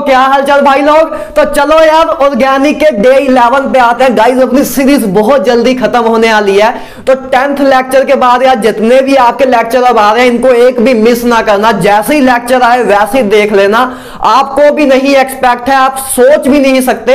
क्या हालचाल भाई लोग। तो चलो यार ऑर्गेनिक के डे 11 पे आते हैं गाइस। अपनी सीरीज बहुत जल्दी खत्म होने वाली है, तो 10th लेक्चर के बाद यार जितने भी आपके लेक्चर अब आ रहे हैं इनको एक भी मिस ना करना। जैसे ही लेक्चर आए वैसे ही देख लेना। आपको भी नहीं एक्सपेक्ट है, आप सोच भी नहीं सकते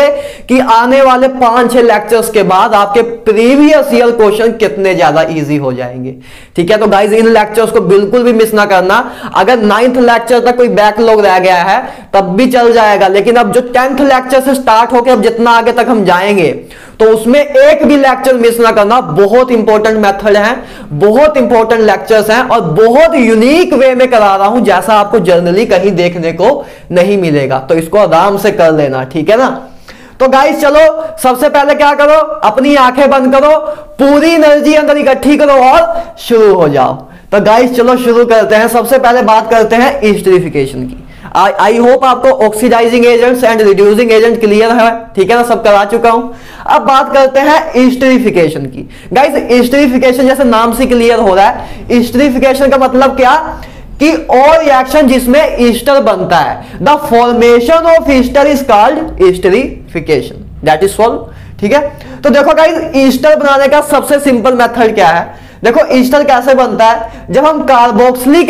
कि आने वाले 5-6 लेक्चर्स के बाद आपके प्रीवियस ईयर क्वेश्चन कितने ज्यादा इजी हो जाएंगे। ठीक है, तो गाइस इन लेक्चर्स को बिल्कुल भी मिस ना करना। अगर 9th लेक्चर तक कोई बैकलॉग रह गया है तब भी चल जाएगा, लेकिन अब जो 10th लेक्चर से स्टार्ट होकर अब जितना आगे तक हम जाएंगे तो उसमें एक भी लेक्चर मिस ना करना। बहुत इंपॉर्टेंट मेथड है, बहुत इंपॉर्टेंट लेक्चर्स हैं और बहुत यूनिक वे में करा रहा हूं जैसा आपको जनरली कहीं देखने को नहीं मिलेगा। तो इसको आराम से कर लेना, ठीक है ना। तो गाइस चलो सबसे पहले क्या करो, अपनी आंखें बंद करो, पूरी एनर्जी अंदर इकट्ठी करो और शुरू हो जाओ। तो गाइस चलो शुरू करते हैं। सबसे पहले बात करते हैं एस्टरिफिकेशन की। आई होप आपको oxidising agents and reducing agent clear है, ठीक है ना, सब करा चुका हूं। अब बात करते हैं एस्टरिफिकेशन की। गाइस एस्टरिफिकेशन जैसे नाम से क्लियर हो रहा है, एस्टरिफिकेशन का मतलब क्या कि और रिएक्शन जिसमें ईस्टर बनता है, the formation of Easter is called esterification, that is solve. ठीक है, तो देखो गाइस ईस्टर बनाने का सबसे सिंपल मेथड क्या है। देखो ईस्टर कैसे बनता है, जब हम कार्बोक्सिलिक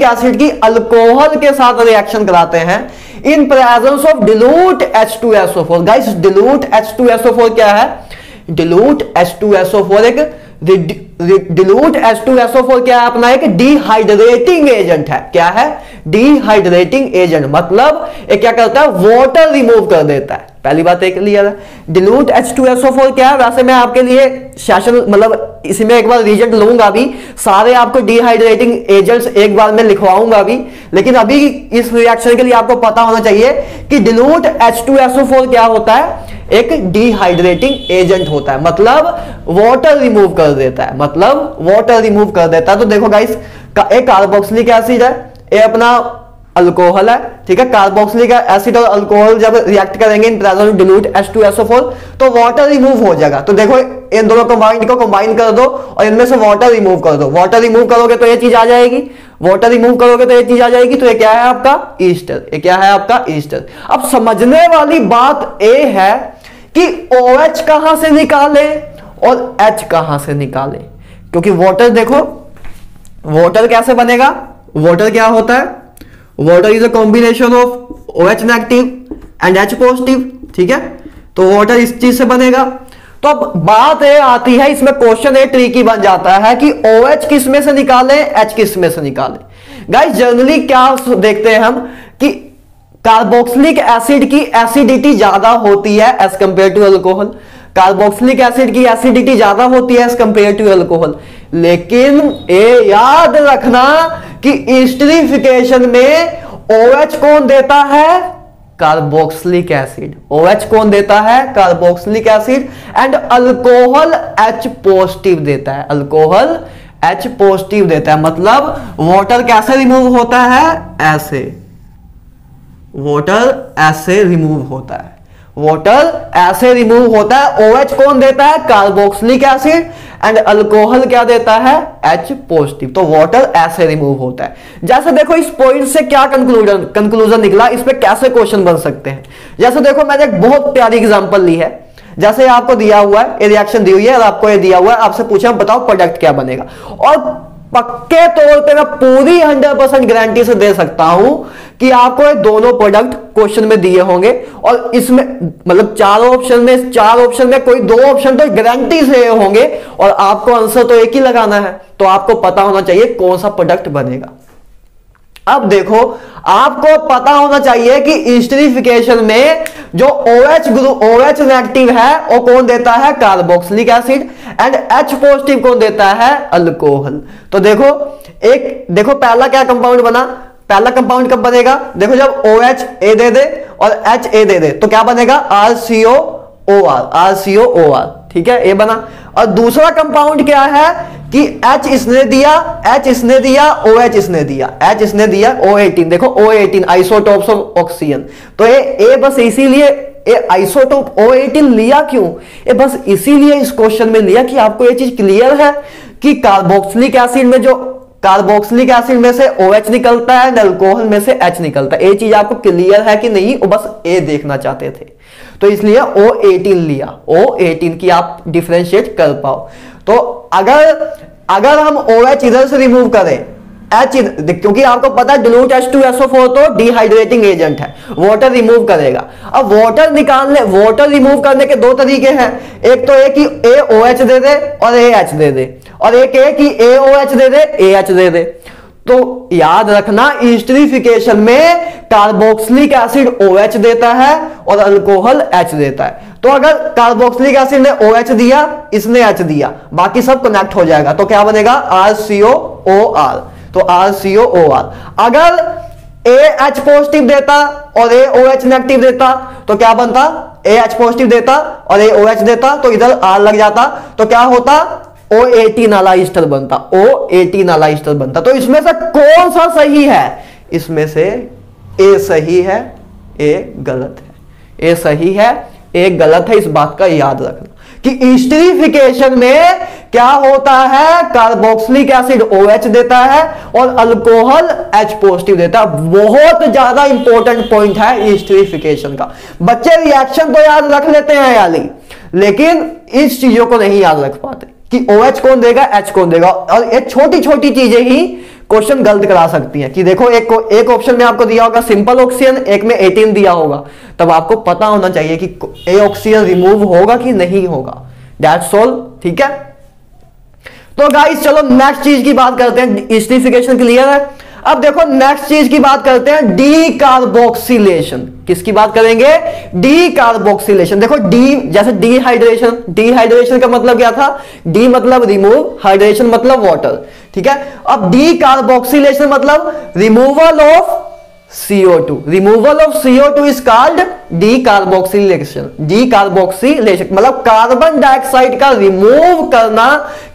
एसिड की अल्कोहल के साथ रिएक्शन कराते हैं इन presence of dilute H2SO4। Guys dilute H2SO4 क्या है, dilute H2SO4 एक dilute H2SO4 क्या है, अपना एक डिहाइड्रेटिंग एजेंट है। क्या है, डिहाइड्रेटिंग एजेंट, मतलब ये क्या करता है, वाटर रिमूव कर देता है। पहली बात एक क्लियर है। dilute H2SO4 क्या है, वैसे मैं आपके लिए सेशन मतलब इसमें एक बार रीजन लूंगा भी, सारे आपको डिहाइड्रेटिंग एजेंट्स एक बार में लिखवाऊंगा भी, लेकिन अभी इस रिएक्शन के लिए आपको पता होना चाहिए कि dilute H2SO4 क्या होता है, एक डिहाइड्रेटिंग एजेंट होता है, मतलब वाटर रिमूव कर देता है, तो देखो गाइस एक कार्बोक्सिलिक एसिड है, ये अपना अल्कोहल है। ठीक है, कार्बोक्सिलिक एसिड और अल्कोहल जब रिएक्ट करेंगे इन प्रेजेंस ऑफ dilute H2SO4 तो वाटर रिमूव हो जाएगा। तो देखो इन दोनों कंबाइन कर दो और इनमें से वाटर रिमूव कर दो। वाटर रिमूव करोगे तो ये चीज आ जाएगी, तो ये क्या है आपका ईस्टर, अब समझने वाली बात ये है कि OH कहां से निकाले और H कहां से निकाले, क्योंकि वाटर देखो वाटर कैसे बनेगा, वाटर क्या होता है, water is a combination of OH negative and H positive. ठीक है, तो वाटर इस चीज से बनेगा। तो अब बात ये आती है, इसमें क्वेश्चन ये ट्रिकी बन जाता है कि OH किस में से निकाले, H किस में से निकाले। गाइस जनरली क्या देखते हैं हम कि कार्बोक्सिलिक एसिड की एसिडिटी ज्यादा होती है as compared to alcohol, carboxylic acid की एसिडिटी ज्यादा होती है एज कंपेयर टू अल्कोहल। लेकिन ये याद रखना कि एस्टरिफिकेशन में OH कौन देता है, कार्बोक्सिलिक एसिड। OH कौन देता है, carboxylic acid, and alcohol H positive देता है, मतलब वाटर कैसे रिमूव होता है, ऐसे, वाटर ऐसे रिमूव होता है। OH कौन देता है, कार्बोक्सिलिक एसिड, एंड अल्कोहल क्या देता है, H पॉजिटिव, तो वाटर ऐसे रिमूव होता है। जैसे देखो इस पॉइंट से क्या कंक्लूजन निकला, इस पे कैसे क्वेश्चन बन सकते हैं। जैसे देखो मैंने एक बहुत प्यारी एग्जांपल ली है, जैसे आपको दिया हुआ है ये रिएक्शन दी हुई है और आपको ये दिया हुआ है, आपसे पूछा बताओ प्रोडक्ट क्या बनेगा, और पक्के तौर पे मैं पूरी 100% गारंटी से दे सकता हूं कि आपको ये दोनों प्रोडक्ट क्वेश्चन में दिए होंगे, और इसमें मतलब चार ऑप्शन में कोई 2 ऑप्शन तो गारंटी से होंगे और आपको आंसर तो एक ही लगाना है, तो आपको पता होना चाहिए कौन सा प्रोडक्ट बनेगा। अब देखो आपको पता होना चाहिए कि एस्टरिफिकेशन में जो OH नेगेटिव है वो कौन देता है, carboxylic acid, and H positive कौन देता है, अल्कोहल। तो देखो पहला क्या कंपाउंड बना, पहला कंपाउंड कब बनेगा, देखो जब OH A दे दे और H A दे दे तो क्या बनेगा, RCOOR। ठीक है, ये बना। और दूसरा कंपाउंड क्या है कि H इसने दिया, OH इसने दिया O18। देखो O18 आइसोटोप्स ऑफ ऑक्सीजन, तो ये बस इसीलिए ये आइसोटोप O18 लिया क्यों, ये बस इसीलिए इस क्वेश्चन में लिया कि आपको ये चीज क्लियर है कि कार्बोक्सिलिक एसिड में जो कार्बोक्सिलिक एसिड में से OH निकलता है, अल्कोहल में से H निकलता है। ये चीज आपको क्लियर है कि नहीं, वो बस ए देखना चाहते थे, तो इसलिए O18 लिया, O18 की आप डिफरेंशिएट कर पाओ। तो अगर हम OH इधर से रिमूव करें, H क्योंकि आपको पता है dilute H2SO4 तो डिहाइड्रेटिंग एजेंट है, वाटर रिमूव करेगा। अब वाटर रिमूव करने के दो तरीके हैं, एक तो एक कि AOH दे दे और AH दे दे, और एक है कि AOH दे दे AH दे दे। तो याद रखना एस्टरिफिकेशन में कार्बोक्सिलिक एसिड OH देता है और अल्कोहल H देता है। तो अगर कार्बोक्सिलिक एसिड ने OH दिया, इसने H दिया, बाकी सब कनेक्ट हो जाएगा, तो क्या बनेगा RCOOR, तो RCOOR। अगर AH पॉजिटिव देता और AOH नेगेटिव देता तो क्या बनता, AH पॉजिटिव देता और AOH देता तो इधर R लग जाता, तो क्या होता O18 वाला ईस्टर बनता, O18 वाला ईस्टर बनता। तो इसमें से कौन सा सही है, इसमें से A सही है, A गलत है, A सही है, A गलत है। इस बात का याद रखना कि एस्टरिफिकेशन में क्या होता है, कार्बोक्सिलिक एसिड OH देता है और अल्कोहल H पॉजिटिव देता है। बहुत ज्यादा इंपॉर्टेंट पॉइंट है एस्टरिफिकेशन का। बच्चे रिएक्शन तो याद रख लेते हैं याली, लेकिन इस चीजों को नहीं याद रख पाते कि OH कौन देगा, H कौन देगा। और ये छोटी छोटी चीजें ही क्वेश्चन गलत करा सकती हैं। कि देखो एक ऑप्शन में आपको दिया होगा सिंपल ऑक्सीजन, एक में 18 दिया होगा, तब आपको पता होना चाहिए कि ए ऑक्सीजन रिमूव होगा कि नहीं होगा। दैट्स ऑल, ठीक है। तो गाइस चलो नेक्स्ट चीज की बात करते हैं। एस्टरिफिकेशन क्लियर है। अब देखो नेक्स्ट चीज की बात करते हैं, डीकार्बोक्सिलेशन। किसकी बात करेंगे, डीकार्बोक्सिलेशन। देखो डी जैसे डिहाइड्रेशन, डिहाइड्रेशन का मतलब क्या था, डी मतलब रिमूव, हाइड्रेशन मतलब वाटर, ठीक है। अब डीकार्बोक्सिलेशन मतलब removal of CO2, removal of CO2 is called decarboxylation. Decarboxylation मतलब कार्बन डाइऑक्साइड का रिमूव करना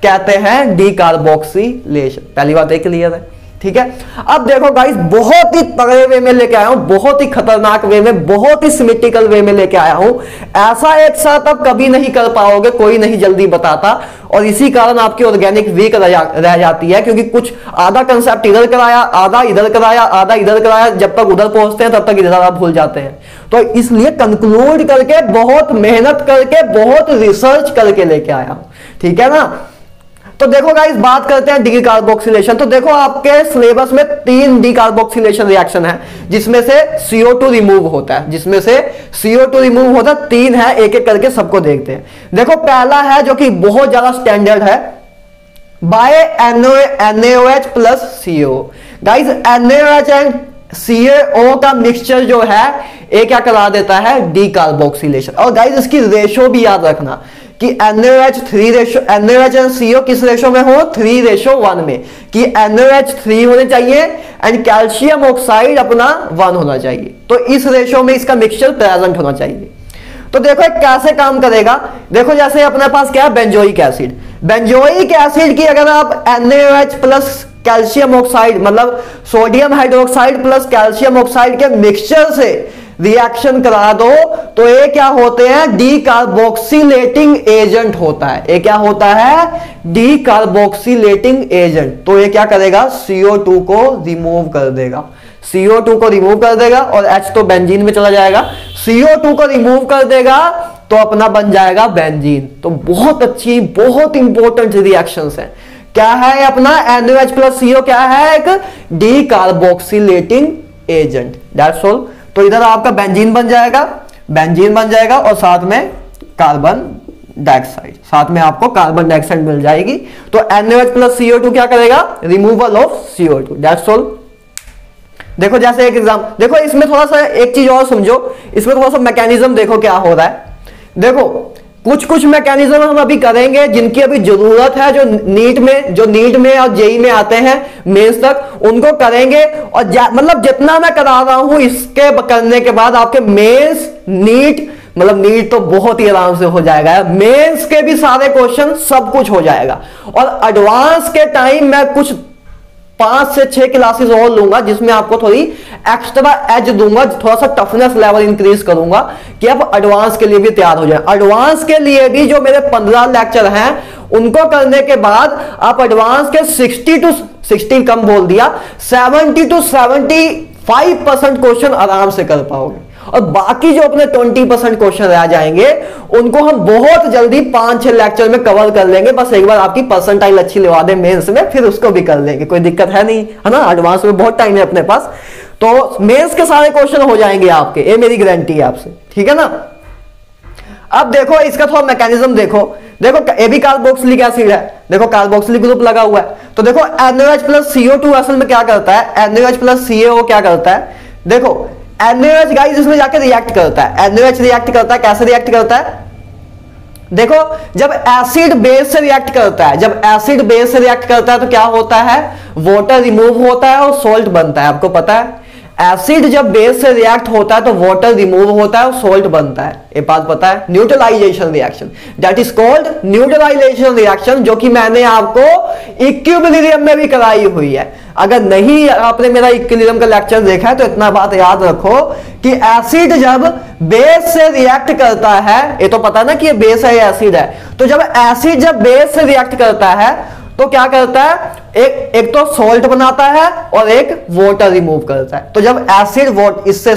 कहते हैं डीकार्बोक्सिलेशन। पहली बात एक क्लियर है, ठीक है। अब देखो गाइस बहुत ही तगड़े वे में लेके आया हूं, बहुत ही खतरनाक वे में, बहुत ही सिमेट्रिकल वे में लेके आया हूं। ऐसा एक साथ आप कभी नहीं कर पाओगे, कोई नहीं जल्दी बताता, और इसी कारण आपकी ऑर्गेनिक वीक रह जाती है, क्योंकि कुछ आधा कंसेप्ट इधर कराया, आधा इधर कराया, आधा इधर कराया, जब तक उधर पहुंचते हैं तब तक इधर आप भूल जाते हैं। तो इसलिए कंक्लूड करके, बहुत मेहनत करके, बहुत रिसर्च करके लेके आया हूं, ठीक है ना। तो देखो गाइस बात करते हैं डीकार्बोक्सिलेशन। तो देखो आपके सिलेबस में 3 डीकार्बोक्सिलेशन रिएक्शन है, जिसमें से CO2 रिमूव होता है, जिसमें से CO2 रिमूव होता है। 3 है, एक एक करके सबको देखते हैं। देखो पहला है जो कि बहुत ज्यादा स्टैंडर्ड है, by NaOH plus CO। Guys NaOH and CO का मिक्सचर जो है ये क्या करा देता है, डीकार्बोक्सिलेशन। और गाइस इसकी रेशो भी याद रखना कि NaOH एंड CO किस रेशो में हो, 3:1 में, कि NaOH 3 होने चाहिए एंड कैल्शियम ऑक्साइड अपना 1 होना चाहिए। तो इस रेशो में इसका मिक्सचर प्रेजेंट होना चाहिए। तो देखो कैसे काम करेगा, देखो जैसे अपने पास क्या है, बेंजोइक एसिड। बेंजोइक एसिड की अगर आप NaOH प्लस कैल्शियम ऑक्साइड मतलब sodium hydroxide plus calcium oxide के मिक्सचर से रिएक्शन करा दो, तो ये क्या होते हैं, डीकार्बोक्सिलेटिंग एजेंट होता है। ये क्या होता है, डीकार्बोक्सिलेटिंग एजेंट। तो ये क्या करेगा, CO2 को रिमूव कर देगा, CO2 को रिमूव कर देगा, और H तो बेंजीन में चला जाएगा। CO2 को रिमूव कर देगा तो अपना बन जाएगा बेंजीन। तो बहुत अच्छी, बहुत इंपॉर्टेंट रिएक्शंस हैं। क्या है अपना NaOH प्लस CO, क्या है, एक डीकार्बोक्सिलेटिंग एजेंट। That's all. तो इधर आपका बेंजीन बन जाएगा, बेंजीन बन जाएगा, और साथ में कार्बन डाइऑक्साइड, साथ में आपको कार्बन डाइऑक्साइड मिल जाएगी। तो NaOH प्लस CO2 क्या करेगा, removal of CO2। That's all. देखो जैसे एक एग्जाम, देखो इसमें थोड़ा सा एक चीज और समझो, इसमें थोड़ा सा मैकेनिज्म देखो क्या हो रहा है। देखो कुछ मैकेनिज्म हम अभी करेंगे जिनकी अभी जरूरत है, जो नीट में और जेई में आते हैं मेंस तक, उनको करेंगे। और मतलब जितना मैं करा रहा हूं इसके करने के बाद आपके मेंस, नीट मतलब नीट तो बहुत ही आराम से हो जाएगा, मेंस के भी सारे क्वेश्चन सब कुछ हो जाएगा। और एडवांस के टाइम मैं कुछ 5 से 6 क्लासेस और लूंगा, जिसमें आपको थोड़ी एक्स्ट्रा एज दूंगा, थोड़ा सा टफनेस लेवल इंक्रीज करूंगा कि आप एडवांस के लिए भी तैयार हो जाए। एडवांस के लिए भी जो मेरे 15 लेक्चर हैं उनको करने के बाद आप एडवांस के 60 कम बोल दिया, 70 to 75% क्वेश्चन आराम से कर पाओगे। और बाकी जो अपने 20% क्वेश्चन रह जाएंगे उनको हम बहुत जल्दी 5-6 लेक्चर में कवर कर लेंगे। बस एक बार आपकी परसेंटाइल अच्छी लगा दे मेंस में, फिर उसको भी कर लेंगे, कोई दिक्कत है नहीं, है ना। एडवांस में बहुत टाइम है अपने पास, तो मेंस के सारे क्वेश्चन हो जाएंगे आपके, ये मेरी गारंटी है आपसे, ठीक है ना। अब देखो इसका थोड़ा मैकेनिज्म देखो ये भी कार्बोक्सिलिक एसिड है, देखो कार्बोक्सिलिक ग्रुप लगा हुआ है। तो देखो NaOH प्लस CO2 असल में क्या करता है, NaOH प्लस CaO क्या करता है, देखो NaOH गाइस इसमें जाकर रिएक्ट करता है, NaOH रिएक्ट करता है, कैसे रिएक्ट करता है, देखो जब एसिड बेस से रिएक्ट करता है, जब एसिड बेस से रिएक्ट करता है तो क्या होता है, वाटर रिमूव होता है और सॉल्ट बनता है। आपको पता है एसिड जब बेस से रिएक्ट होता है तो वाटर रिमूव होता है और सॉल्ट बनता है, ये बात पता है। Neutralisation reaction, that is called neutralisation reaction, जो कि मैंने आपको इक्विलिब्रियम में भी कराई हुई है। अगर नहीं आपने मेरा इक्विलिब्रियम का लेक्चर देखा है तो इतना बात याद रखो कि एसिड जब बेस से रिएक्ट करता है, ये तो पता ना कि ये बेस है या एसिड है, तो जब एसिड जब बेस से रिएक्ट करता है तो क्या करता है, एक तो सॉल्ट बनाता है और एक वाटर रिमूव करता है। तो जब एसिड इससे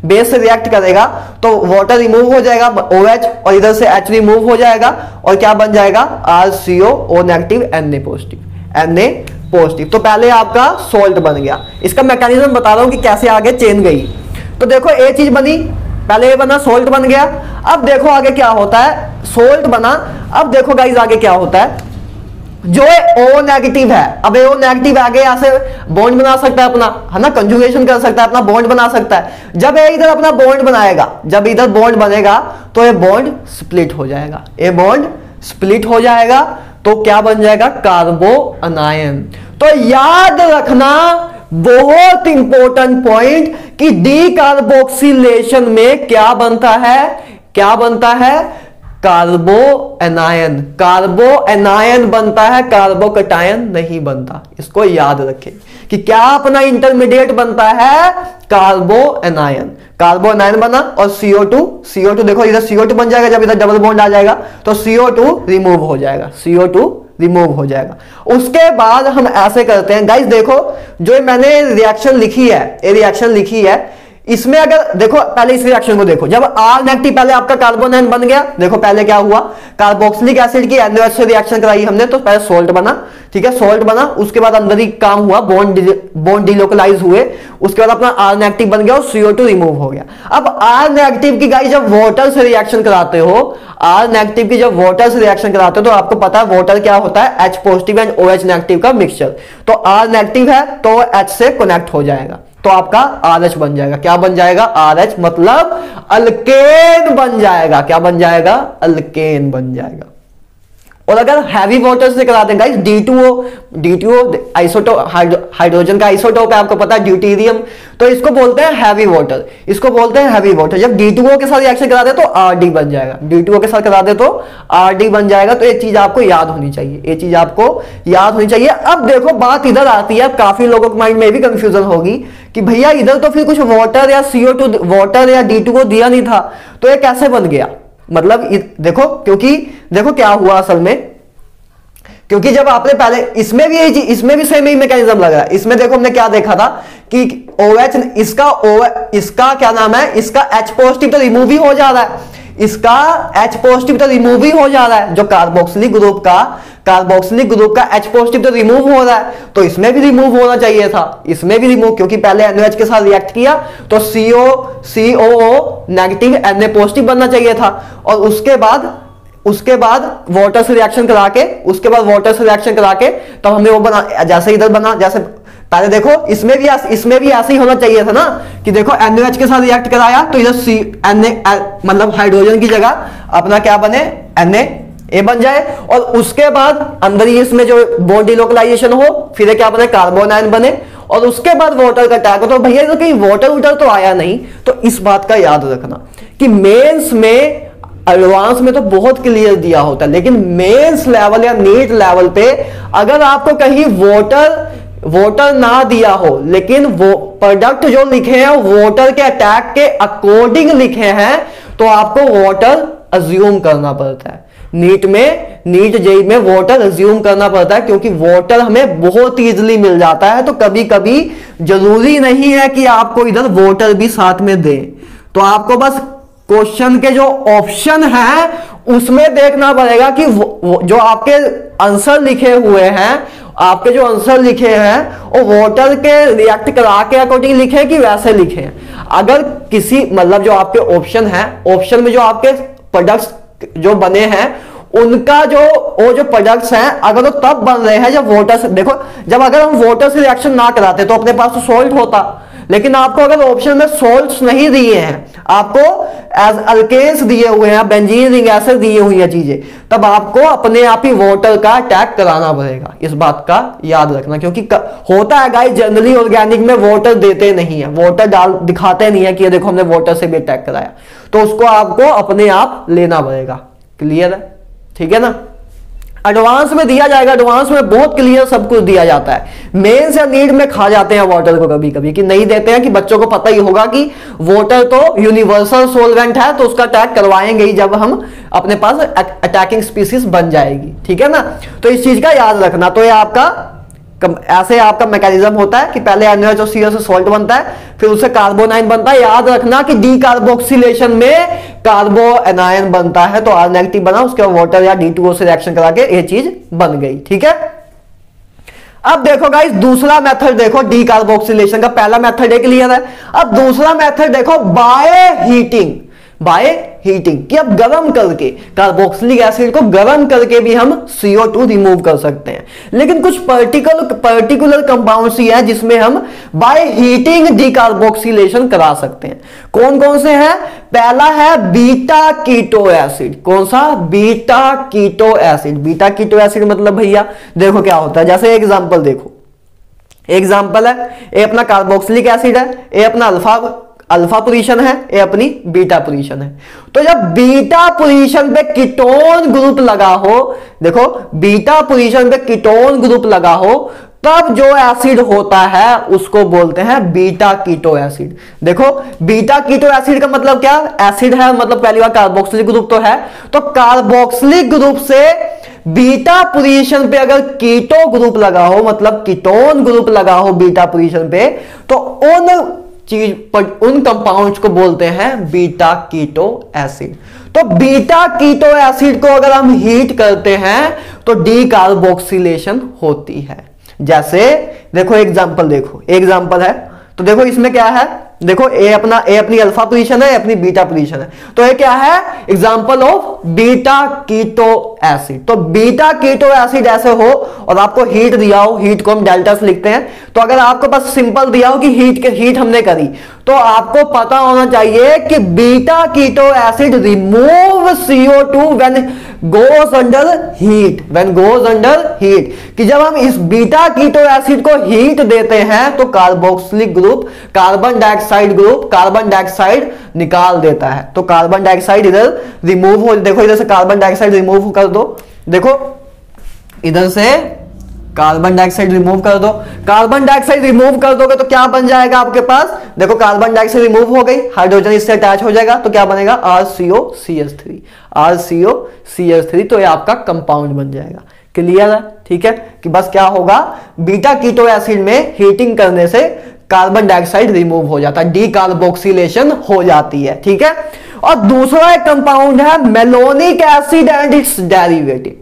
बेस से रिएक्ट करेगा तो वाटर रिमूव हो जाएगा OH और इधर से H रिमूव हो जाएगा और क्या बन जाएगा RCO नेगेटिव Na पॉजिटिव। तो पहले आपका सॉल्ट बन गया। इसका मैकेनिज्म बता रहा हूं कि कैसे आगे चेन गई। तो देखो ये चीज बनी, पहले ये बना सॉल्ट बन गया। अब देखो आगे क्या होता है, सॉल्ट बना, अब देखो गाइस आगे क्या होता है, जो O नेगेटिव है, अब O नेगेटिव आगे ऐसे बॉन्ड बना सकता है अपना, है ना, कंजुगेशन कर सकता है, अपना बॉन्ड बना सकता है। जब ये इधर अपना बॉन्ड बनाएगा, जब इधर बॉन्ड बनेगा तो ये बॉन्ड स्प्लिट हो जाएगा, ये बॉन्ड स्प्लिट हो जाएगा तो क्या बन जाएगा, कार्बो अनायन। तो याद रखना बहुत इंपॉर्टेंट पॉइंट कि डीकार्बोक्सिलेशन में क्या बनता है, क्या बनता है, कार्बो एनायन। कार्बो एनायन बनता है, कार्बो कटायन नहीं बनता। इसको याद रखें कि क्या अपना इंटरमीडिएट बनता है, कार्बो एनायन। कार्बो एनायन बना और CO2 देखो इधर CO2 बन जाएगा, जब इधर डबल बॉन्ड आ जाएगा तो CO2 रिमूव हो जाएगा, CO2 रिमूव हो जाएगा। उसके बाद हम ऐसे करते हैं गाइस, देखो जो मैंने रिएक्शन लिखी है, ये रिएक्शन लिखी है, इसमें अगर देखो पहले इस रिएक्शन को देखो, जब R नेगेटिव पहले आपका कार्बन आयन बन गया, देखो पहले क्या हुआ, कार्बोक्सिलिक एसिड की NaOH से रिएक्शन कराई हमने तो पहले सॉल्ट बना, ठीक है, सॉल्ट बना, उसके बाद अंदर ही काम हुआ, बॉन्ड डिलोकलाइज हुए, उसके बाद अपना R नेगेटिव बन गया और CO2 रिमूव हो गया। अब R नेगेटिव की गाइस जब वाटर से रिएक्शन कराते हो, R नेगेटिव की जब वाटर से रिएक्शन कराते हो तो आपको पता है वाटर क्या होता है, H positive and OH negative का मिक्सचर। तो R नेगेटिव है तो H से कनेक्ट हो जाएगा तो आपका RH बन जाएगा। क्या बन जाएगा, RH मतलब अल्केन बन जाएगा। क्या बन जाएगा, अल्केन बन जाएगा। और अगर हैवी वाटर से करा दें गाइस, D2O आइसोटोप, हाइड्रोजन का आइसोटोप है, आपको पता है ड्यूटेरियम, तो इसको बोलते हैं हैवी वाटर, इसको बोलते हैं हैवी वाटर। जब D2O के साथ रिएक्शन करा दे तो RD बन जाएगा, D2O के साथ करा दे तो RD बन जाएगा। तो ये चीज आपको याद होनी चाहिए, ये चीज आपको याद होनी चाहिए। अब देखो बात इधर आती है, काफी लोगों के माइंड में भी कंफ्यूजन होगी कि भैया इधर तो फिर कुछ वाटर या CO2 वाटर या D2O दिया नहीं था, तो ये कैसे बन गया। मतलब देखो, क्योंकि देखो क्या हुआ असल में, क्योंकि जब आपने पहले इसमें भी सेम ही मैकेनिज्म लग रहा है। इसमें देखो हमने क्या देखा था कि OH इसका क्या नाम है, इसका H पॉजिटिव तो रिमूव ही हो जा रहा है, इसका H पॉजिटिव तो रिमूव ही हो जा रहा है, जो कार्बोक्सिलिक ग्रुप का H पॉजिटिव तो रिमूव हो रहा है, तो इसमें भी रिमूव होना चाहिए था, इसमें भी रिमूव, क्योंकि पहले NaOH के साथ रिएक्ट किया तो COO नेगेटिव Na पॉजिटिव बनना चाहिए था। और उसके बाद वाटर से रिएक्शन करा के तब हमें वो बना, जैसे इधर बना, जैसे पहले देखो इसमें भी ऐसे ही होना चाहिए था ना कि देखो NaOH के साथ रिएक्ट कराया तो इधर मतलब हाइड्रोजन की जगह अपना क्या बने, Na बन जाए, और उसके बाद अंदर ही इसमें जो बॉन्ड डिलोकलाइजेशन हो, फिर क्या बने, कार्बन आयन बने, और उसके बाद वाटर का टैग हो। तो भैया तो कहीं वाटर तो आया नहीं। तो इस बात का याद रखना कि मेंस में, एडवांस में तो बहुत क्लियर दिया होता है, लेकिन मेंस लेवल या नीट लेवल पे अगर आपको कहीं वाटर ना दिया हो, लेकिन वो प्रोडक्ट जो लिखे हैं वाटर के अटैक के अकॉर्डिंग लिखे हैं, तो आपको वाटर अज्यूम करना पड़ता है। नीट जेई में वाटर रिज्यूम करना पड़ता है, क्योंकि वाटर हमें बहुत इजीली मिल जाता है। तो कभी कभी जरूरी नहीं है कि आपको इधर वाटर भी साथ में दे, तो आपको बस क्वेश्चन के जो ऑप्शन है उसमें देखना पड़ेगा कि जो आपके आंसर लिखे हुए हैं, आपके जो आंसर लिखे हैं वो वाटर के रिएक्ट करा के अकॉर्डिंग लिखे कि वैसे लिखे हैं। अगर किसी मतलब जो आपके ऑप्शन है, ऑप्शन में जो आपके प्रोडक्ट्स जो बने हैं उनका जो प्रोडक्ट्स हैं अगर वो तब बन रहे हैं जब वाटर से, देखो जब अगर हम वाटर से रिएक्शन ना कराते तो अपने पास तो सॉल्ट होता, लेकिन आपको अगर ऑप्शन में सॉल्ट्स नहीं दिए हैं, आपको एज अल्केन्स दिए हुए हैं, बेंजीन रिंग एसिड दिए हुई है चीजें, तब आपको अपने आप ही वाटर का अटैक कराना पड़ेगा। इस बात का याद रखना, क्योंकि होता है गाइस जनरली ऑर्गेनिक में वाटर देते नहीं है, वाटर डाल दिखाते नहीं है कि ये देखो हमने वाटर से भी अटैक कराया, तो उसको आपको अपने आप लेना पड़ेगा। क्लियर है? ठीक है ना। एडवांस में दिया जाएगा, एडवांस में बहुत क्लियर सब कुछ दिया जाता है। मेंस या नीट में खा जाते हैं वाटर को कभी कभी, कि नहीं देते हैं, कि बच्चों को पता ही होगा कि वाटर तो यूनिवर्सल सोलवेंट है, तो उसका अटैक करवाएंगे ही जब हम अपने पास अटैकिंग स्पीसीज बन जाएगी। ठीक है ना, तो इस चीज का याद रखना। तो ये आपका ऐसे आपका मैकेनिज्म होता है कि पहले NaCO से सॉल्ट बनता है, फिर उससे कार्बोनाइन बनता है। याद रखना कि डीकार्बोक्सिलेशन में कार्बो एनायन बनता है, तो R नेगेटिव बना, उसके बाद वाटर या D2O से रिएक्शन करा के ये चीज बन गई। ठीक है। अब देखो गाइस दूसरा मेथड देखो डीकार्बोक्सिलेशन का। पहला मेथड एक क्लियर है। अब दूसरा मेथड देखो बाय हीटिंग, कि अब गर्म करके कार्बोक्सिलिक एसिड को गर्म करके भी हम CO2 रिमूव कर सकते हैं। लेकिन कुछ पर्टिकुलर कंपाउंड्स ही है जिसमें हम बाय हीटिंग डीकार्बोक्सिलेशन करा सकते हैं। कौन कौन से हैं? पहला है बीटा कीटो एसिड। कौन सा? Beta keto acid. Beta keto acid मतलब भैया देखो क्या होता है, जैसे एग्जांपल देखो, एग्जांपल है ये अपना कार्बोक्सिलिक एसिड है, ये अपना अल्फा पोजीशन है, ये अपनी बीटा पोजीशन है। तो जब बीटा पोजीशन पे कीटोन ग्रुप लगा हो, देखो बीटा पोजीशन पे कीटोन ग्रुप लगा हो, तब जो एसिड होता है उसको बोलते हैं बीटा कीटो एसिड। देखो बीटा कीटो एसिड का मतलब क्या? एसिड है मतलब पहली बार कार्बोक्सिलिक ग्रुप तो है, तो कार्बोक्सिलिक ग्रुप से बीटा पोजीशन पे अगर कीटो ग्रुप लगा हो, मतलब कीटोन ग्रुप लगा हो बीटा पोजीशन पे, तो उन कंपाउंड्स को बोलते हैं बीटा कीटो एसिड। तो बीटा कीटो एसिड को अगर हम हीट करते हैं तो डीकार्बोक्सिलेशन होती है। जैसे देखो एग्जांपल है, तो देखो इसमें क्या है, देखो ए अपनी अल्फा पोजीशन है, अपनी बीटा पोजीशन है, तो ये क्या है? Example of beta keto acid. तो बीटा कीटो एसिड ऐसे हो और आपको हीट दिया हो, हीट को हम डेल्टा से लिखते हैं, तो अगर आपको बस सिंपल दिया हो कि हीट हमने करी, तो आपको पता होना चाहिए कि beta keto acid remove CO2 when goes under heat, कि जब हम इस बीटा कीटो एसिड को हीट देते हैं तो कार्बोक्सिलिक ग्रुप कार्बन डाइऑक्साइड निकाल देता है। तो कार्बन डाइऑक्साइड इधर रिमूव हो, देखो इधर से कार्बन डाइऑक्साइड रिमूव कर दो, देखो इधर से कार्बन डाइऑक्साइड रिमूव कर दो। कार्बन डाइऑक्साइड रिमूव कर दोगे तो क्या बन जाएगा आपके पास? देखो कार्बन डाइऑक्साइड रिमूव हो गई, हाइड्रोजन इससे अटैच हो जाएगा, तो क्या बनेगा? RCOCH3। तो ये आपका कंपाउंड बन जाएगा। क्लियर है? ठीक है, कि बस क्या होगा, बीटा कीटो एसिड में हीटिंग करने से कार्बन डाइऑक्साइड रिमूव हो जाता है, डीकार्बोक्सिलेशन हो जाती है। ठीक है। और दूसरा एक कंपाउंड है malonic acid and it's derivative.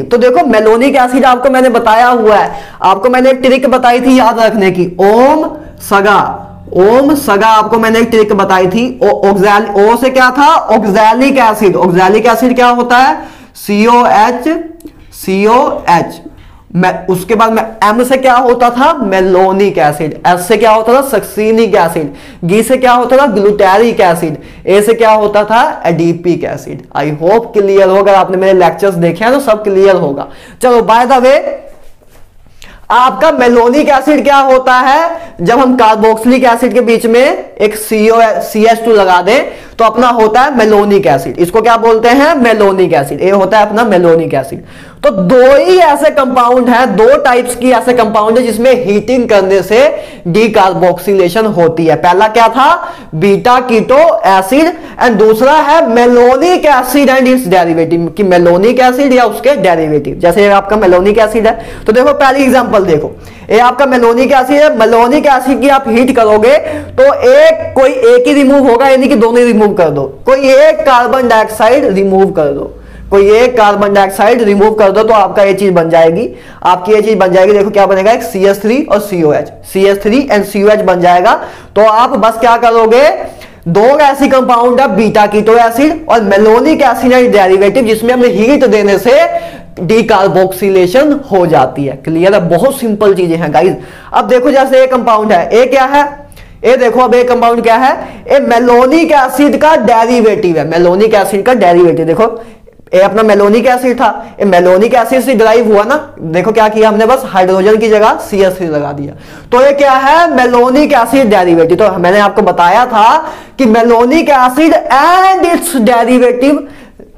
तो देखो मेलोनिक एसिड आपको मैंने बताया हुआ है, आपको मैंने एक ट्रिक बताई थी याद रखने की, ओम सगा आपको मैंने एक ट्रिक बताई थी। ओ से क्या था? ऑक्सैलिक एसिड क्या होता है? COH। उसके बाद में M से क्या होता था? Malonic acid. S से क्या होता था? Succinic acid. G से क्या होता था? Glutaric acid. A से क्या होता था? Adipic acid. I hope clear होगा, अगर आपने मेरे लेक्चर्स देखे हैं तो सब क्लियर होगा। चलो बाय द वे, आपका मेलोनिक एसिड क्या होता है? जब हम कार्बोक्सिलिक एसिड के बीच में एक CH2 लगा दें तो अपना होता है मेलोनिक एसिड। इसको क्या बोलते हैं? Malonic acid. ये होता है अपना मेलोनिक एसिड। तो दो ही ऐसे कंपाउंड हैं, दो टाइप्स की ऐसे कंपाउंड है जिसमें हीटिंग करने से डीकार्बोक्सिलेशन होती है। पहला क्या था, बीटा कीटो एसिड, एंड दूसरा है malonic acid and it's derivative, कि मेलोनिक एसिड या उसके डेरिवेटिव। जैसे आपका मेलोनिक एसिड है, तो देखो पहली एग्जांपल देखो, ये आपका मेलोनिक एसिड है। मेलोनिक एसिड की आप हीट करोगे तो कोई एक ही रिमूव होगा, यानी कि दोनों रिमूव कर दो। कोई एक कार्बन डाइऑक्साइड रिमूव कर दो, कोई एक कार्बन डाइऑक्साइड रिमूव कर दो, तो आपका ये चीज बन जाएगी, आपकी ये चीज बन जाएगी। देखो क्या बनेगा, एक CH3 और COH, CH3 एंड COH बन जाएगा। तो आप बस क्या करोगे, दो ऐसी कंपाउंड है, बीटा कीटो एसिड और मेलोनिक एसिड एंड डेरिवेटिव, जिसमें हमने हीट देने से डीकार्बोक्सिलेशन हो जाती है। क्लियर है, बहुत सिंपल चीजें हैं गाइस। अब देखो जैसे एक कंपाउंड है, ए क्या है, ये देखो अब एक कंपाउंड क्या है, ये मेलोनिक एसिड का डेरिवेटिव है। मेलोनिक एसिड का डेरिवेटिव देखो, ये अपना मेलोनिक एसिड था, ये मेलोनिक एसिड से ड्राइव हुआ ना। देखो क्या किया हमने, बस हाइड्रोजन की जगह CH3 लगा दिया। तो ये क्या है, मेलोनिक एसिड डेरिवेटिव। तो मैंने आपको बताया था कि malonic acid and it's derivative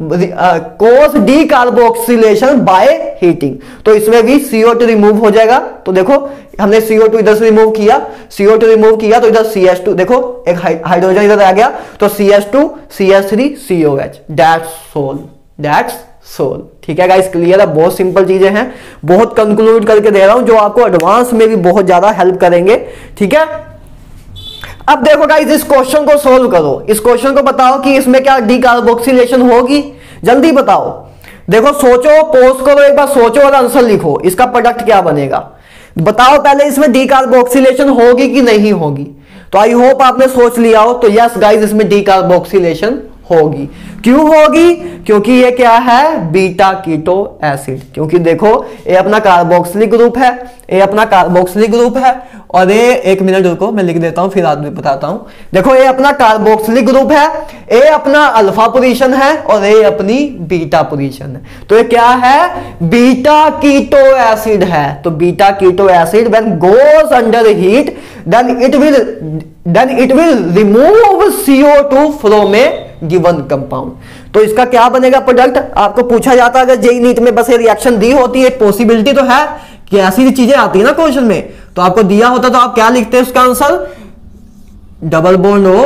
cos decarboxylation by heating. तो इसमें भी CO2 रिमूव हो जाएगा। तो देखो हमने CO2 इधर से रिमूव किया, CO2 रिमूव किया तो इधर CH2, देखो एक हाइड्रोजन इधर आ गया, तो CH2 CH3 COH, that's soul. ठीक है गाइस, क्लियर है, बहुत सिंपल चीजें हैं, बहुत कंक्लूड करके दे रहा हूं जो आपको एडवांस में भी बहुत ज्यादा हेल्प करेंगे। ठीक है, अब देखो गाइस इस क्वेश्चन को सोल्व करो, इस क्वेश्चन को बताओ कि इसमें क्या डीकार्बोक्सिलेशन होगी, जल्दी बताओ। देखो सोचो, पोज करो, एक बार सोचो और आंसर लिखो, इसका प्रोडक्ट क्या बनेगा बताओ। पहले इसमें डीकार्बोक्सिलेशन होगी कि नहीं होगी, तो आई होप आपने सोच लिया हो। तो यस गाइस, इसमें डीकार्बोक्सिलेशन होगी। क्यों होगी, क्योंकि ये क्या है, बीटा कीटो एसिड। क्योंकि देखो ये अपना कार्बोक्सिलिक ग्रुप है, ये अपना कार्बोक्सिलिक ग्रुप है, और ये एक मिनट रुको मैं लिख देता हूं फिर आदमी बताता हूं। देखो ये अपना कार्बोक्सिलिक ग्रुप है, ये अपना अल्फा पोजीशन है और ये अपनी बीटा पोजीशन है। तो ये क्या है, बीटा कीटो एसिड है। तो beta keto acid when goes under heat then it will remove CO2 from a given compound. तो इसका क्या बनेगा प्रोडक्ट, आपको पूछा जाता है अगर जेईई नीट में, बस ये रिएक्शन दी होती है, पॉसिबिलिटी तो है कि ऐसी चीजें आती है ना क्वेश्चन में, तो आपको दिया होता तो आप क्या लिखते हैं उसका आंसर, डबल बॉन्ड हो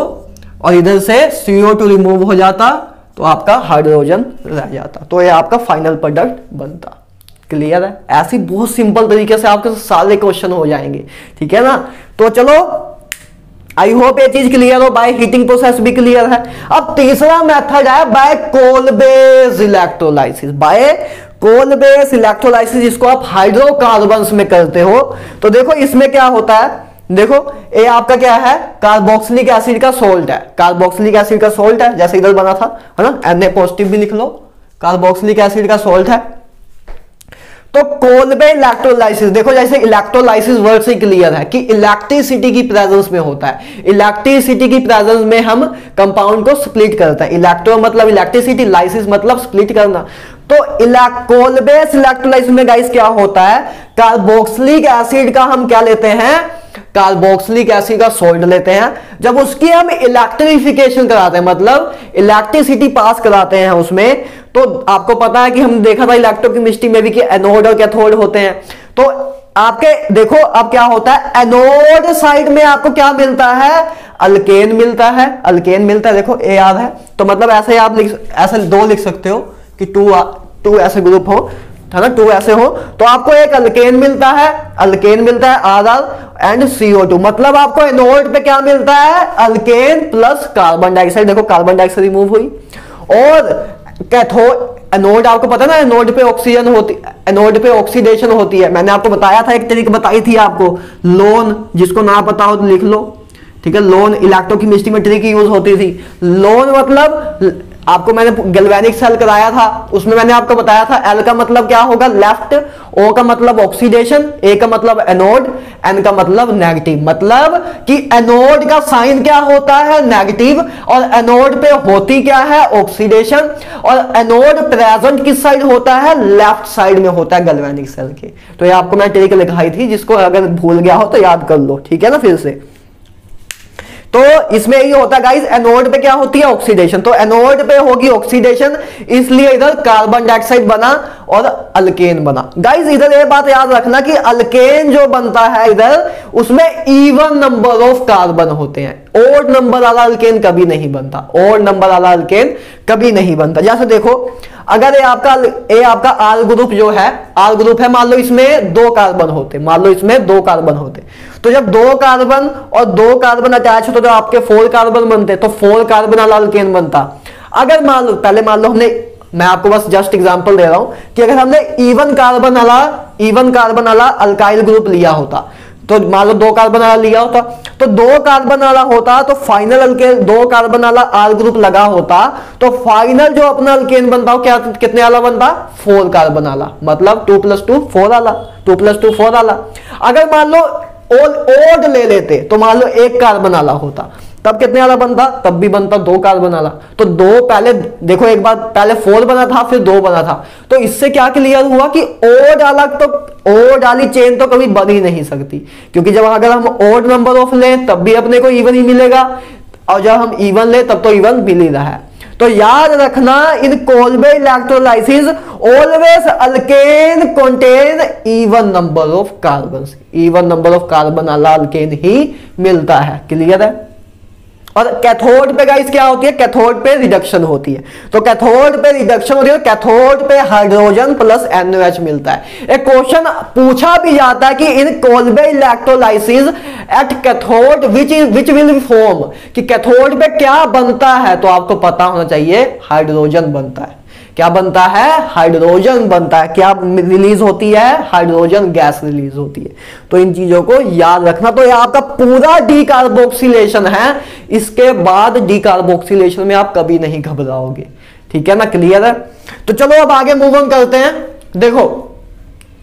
और इधर से CO2 रिमूव हो जाता तो आपका हाइड्रोजन रह जाता, तो ये आपका फाइनल प्रोडक्ट बनता। क्लियर है, ऐसी बहुत सिंपल तरीके से आपके सारे क्वेश्चन हो जाएंगे। ठीक है ना, तो चलो आई होप ये चीज क्लियर हो। बाय हीटिंग प्रोसेस भी क्लियर है। अब तीसरा मेथड है बाय कोल-बेस्ड इलेक्ट्रोलाइसिस। बाय कोल-बेस्ड इलेक्ट्रोलाइसिस, जिसको आप हाइड्रोकार्बन्स में करते हो। तो देखो इसमें क्या होता है, देखो ये आपका क्या है, कार्बोक्सिलिक एसिड का सोल्ट है, कार्बोक्सिलिक एसिड का सोल्ट है, जैसे इधर बना था, है ना, Na पॉजिटिव भी लिख लो, कार्बोक्सिलिक एसिड का सोल्ट है। तो कोल-बेस्ड इलेक्ट्रोलाइसिस, देखो जैसे इलेक्ट्रोलाइसिस वर्ड से क्लियर है कि इलेक्ट्रिसिटी की प्रेजेंस में होता है। इलेक्ट्रिसिटी की प्रेजेंस में हम कंपाउंड को स्प्लिट करते हैं। इलेक्ट्रो मतलब इलेक्ट्रिसिटी, लाइसिस मतलब स्प्लिट करना। तो कोल-बेस्ड इलेक्ट्रोलाइसिस में गाइस क्या होता है, कार्बोक्सिलिक एसिड का हम क्या लेते हैं, कार्बोक्सिलिक एसिड का सोल्ट लेते हैं। जब उसकी हम इलेक्ट्रिफिकेशन कराते हैं, मतलब इलेक्ट्रिसिटी पास कराते हैं उसमें, तो आपको पता है कि हम देखा था इलेक्ट्रोकेमिस्ट्री में भी कि एनोड और कैथोड होते हैं। तो आपके देखो अब क्या होता है, एनोड साइड में आपको क्या मिलता है, अल्केन मिलता है, अल्केन मिलता है, देखो Ar है। तो मतलब ऐसे आप ऐसे दो लिख सकते हो कि टू ऐसे ग्रुप हो, है ना, टू ऐसे हो, तो आपको एक अल्केन मिलता है, अल्केन मिलता है Rr एंड CO2। मतलब आपको एनोड पे क्या मिलता है, अल्केन प्लस कार्बन डाइऑक्साइड। देखो कार्बन डाइऑक्साइड रिमूव हुई। और कैथोड, एनोड आपको पता ना, एनोड पे ऑक्सीजन होती, एनोड पे ऑक्सीडेशन होती है। मैंने आपको बताया था, एक तरीका बताई थी आपको, लोन, जिसको ना पता हो तो लिख लो। ठीक है, लोन इलेक्ट्रोकेमिस्ट्री में ट्रिक यूज होती थी। लोन मतलब आपको मैंने गैल्वेनिक सेल कराया था, उसमें मैंने आपको बताया था एल का मतलब क्या होगा, लेफ्ट, ओ का मतलब ऑक्सीडेशन, ए का मतलब एनोड, एन का मतलब नेगेटिव। मतलब कि एनोड का साइन क्या होता है, नेगेटिव, और एनोड पे होती क्या है, ऑक्सीडेशन। और एनोड प्रेजेंट किस साइड होता है, लेफ्ट साइड में होता है गैल्वेनिक सेल के। तो ये आपको मैंने ट्रिक लिखाई थी, जिसको अगर भूल गया हो तो याद कर लो। ठीक है ना, फिर से। तो इसमें ये होता है गाइस, एनोड पे क्या होती है, ऑक्सीडेशन। तो एनोड पे होगी ऑक्सीडेशन, इसलिए इधर कार्बन डाइऑक्साइड बना और अल्केन बना। गाइज इधर ये बात याद रखना कि अल्केन जो बनता है इधर उसमें इवन नंबर ऑफ कार्बन होते हैं, ओड नंबर वाला अल्केन कभी नहीं बनता, ओड नंबर वाला अल्केन कभी नहीं बनता। जैसे देखो अगर ये आपका आर ग्रुप जो है, आर ग्रुप है, मान लो इसमें 2 कार्बन होते, मान लो इसमें 2 कार्बन होते, तो जब 2 कार्बन और 2 कार्बन अटैच होते तो आपके 4 कार्बन बनते, तो 4 कार्बन वाला अल्केन बनता। अगर मान लो पहले मान लो हमने, मैं आपको बस जस्ट एग्जांपल दे रहा हूं कि अगर हमने इवन कार्बन वाला अल्काइल ग्रुप लिया होता, तो मान लो 2 कार्बन वाला लिया होता, तो 2 कार्बन वाला होता तो फाइनल अल्केन 2 कार्बन वाला आर ग्रुप लगा होता, तो फाइनल जो अपना अल्केन बनता क्या कितने वाला बनता, 4 कार्बन वाला, मतलब 2 + 2 4 वाला, 2 + 2 4 वाला। अगर मान लो ओड ले लेते तो मान लो 1 कार्बन वाला होता, तब कितने वाला बनता, तब भी बनता 2 कार्बन वाला। तो 2 पहले देखो, एक बार पहले 4 बना था फिर 2 बना था, तो इससे क्या क्लियर हुआ कि ओड अलग, तो ओड वाली चेन तो कभी बन ही नहीं सकती, क्योंकि जब अगर हम ओड नंबर ऑफ लें तब भी अपने को इवन ही मिलेगा, और जब हम इवन ले तब तो इवन मिल ही रहा है। तो याद रखना, in Kolbe electrolysis always alkane contain even number of carbon, even number of carbon वाला अल्केन ही मिलता है। क्लियर है। और कैथोड पे गाइस क्या होती है, कैथोड पे रिडक्शन होती है, तो कैथोड पे रिडक्शन होती है, तो कैथोड पे हाइड्रोजन प्लस NOH मिलता है। एक क्वेश्चन पूछा भी जाता है कि in Kolbe electrolysis at cathode which will form, कि कैथोड पे क्या बनता है, तो आपको पता होना चाहिए हाइड्रोजन बनता है। क्या बनता है, हाइड्रोजन बनता है। क्या रिलीज होती है, हाइड्रोजन गैस रिलीज होती है। तो इन चीजों को याद रखना। तो ये आपका पूरा डीकार्बोक्सिलेशन है, इसके बाद डीकार्बोक्सिलेशन में आप कभी नहीं घबराओगे। ठीक है ना, क्लियर है। तो चलो अब आगे मूव ऑन करते हैं। देखो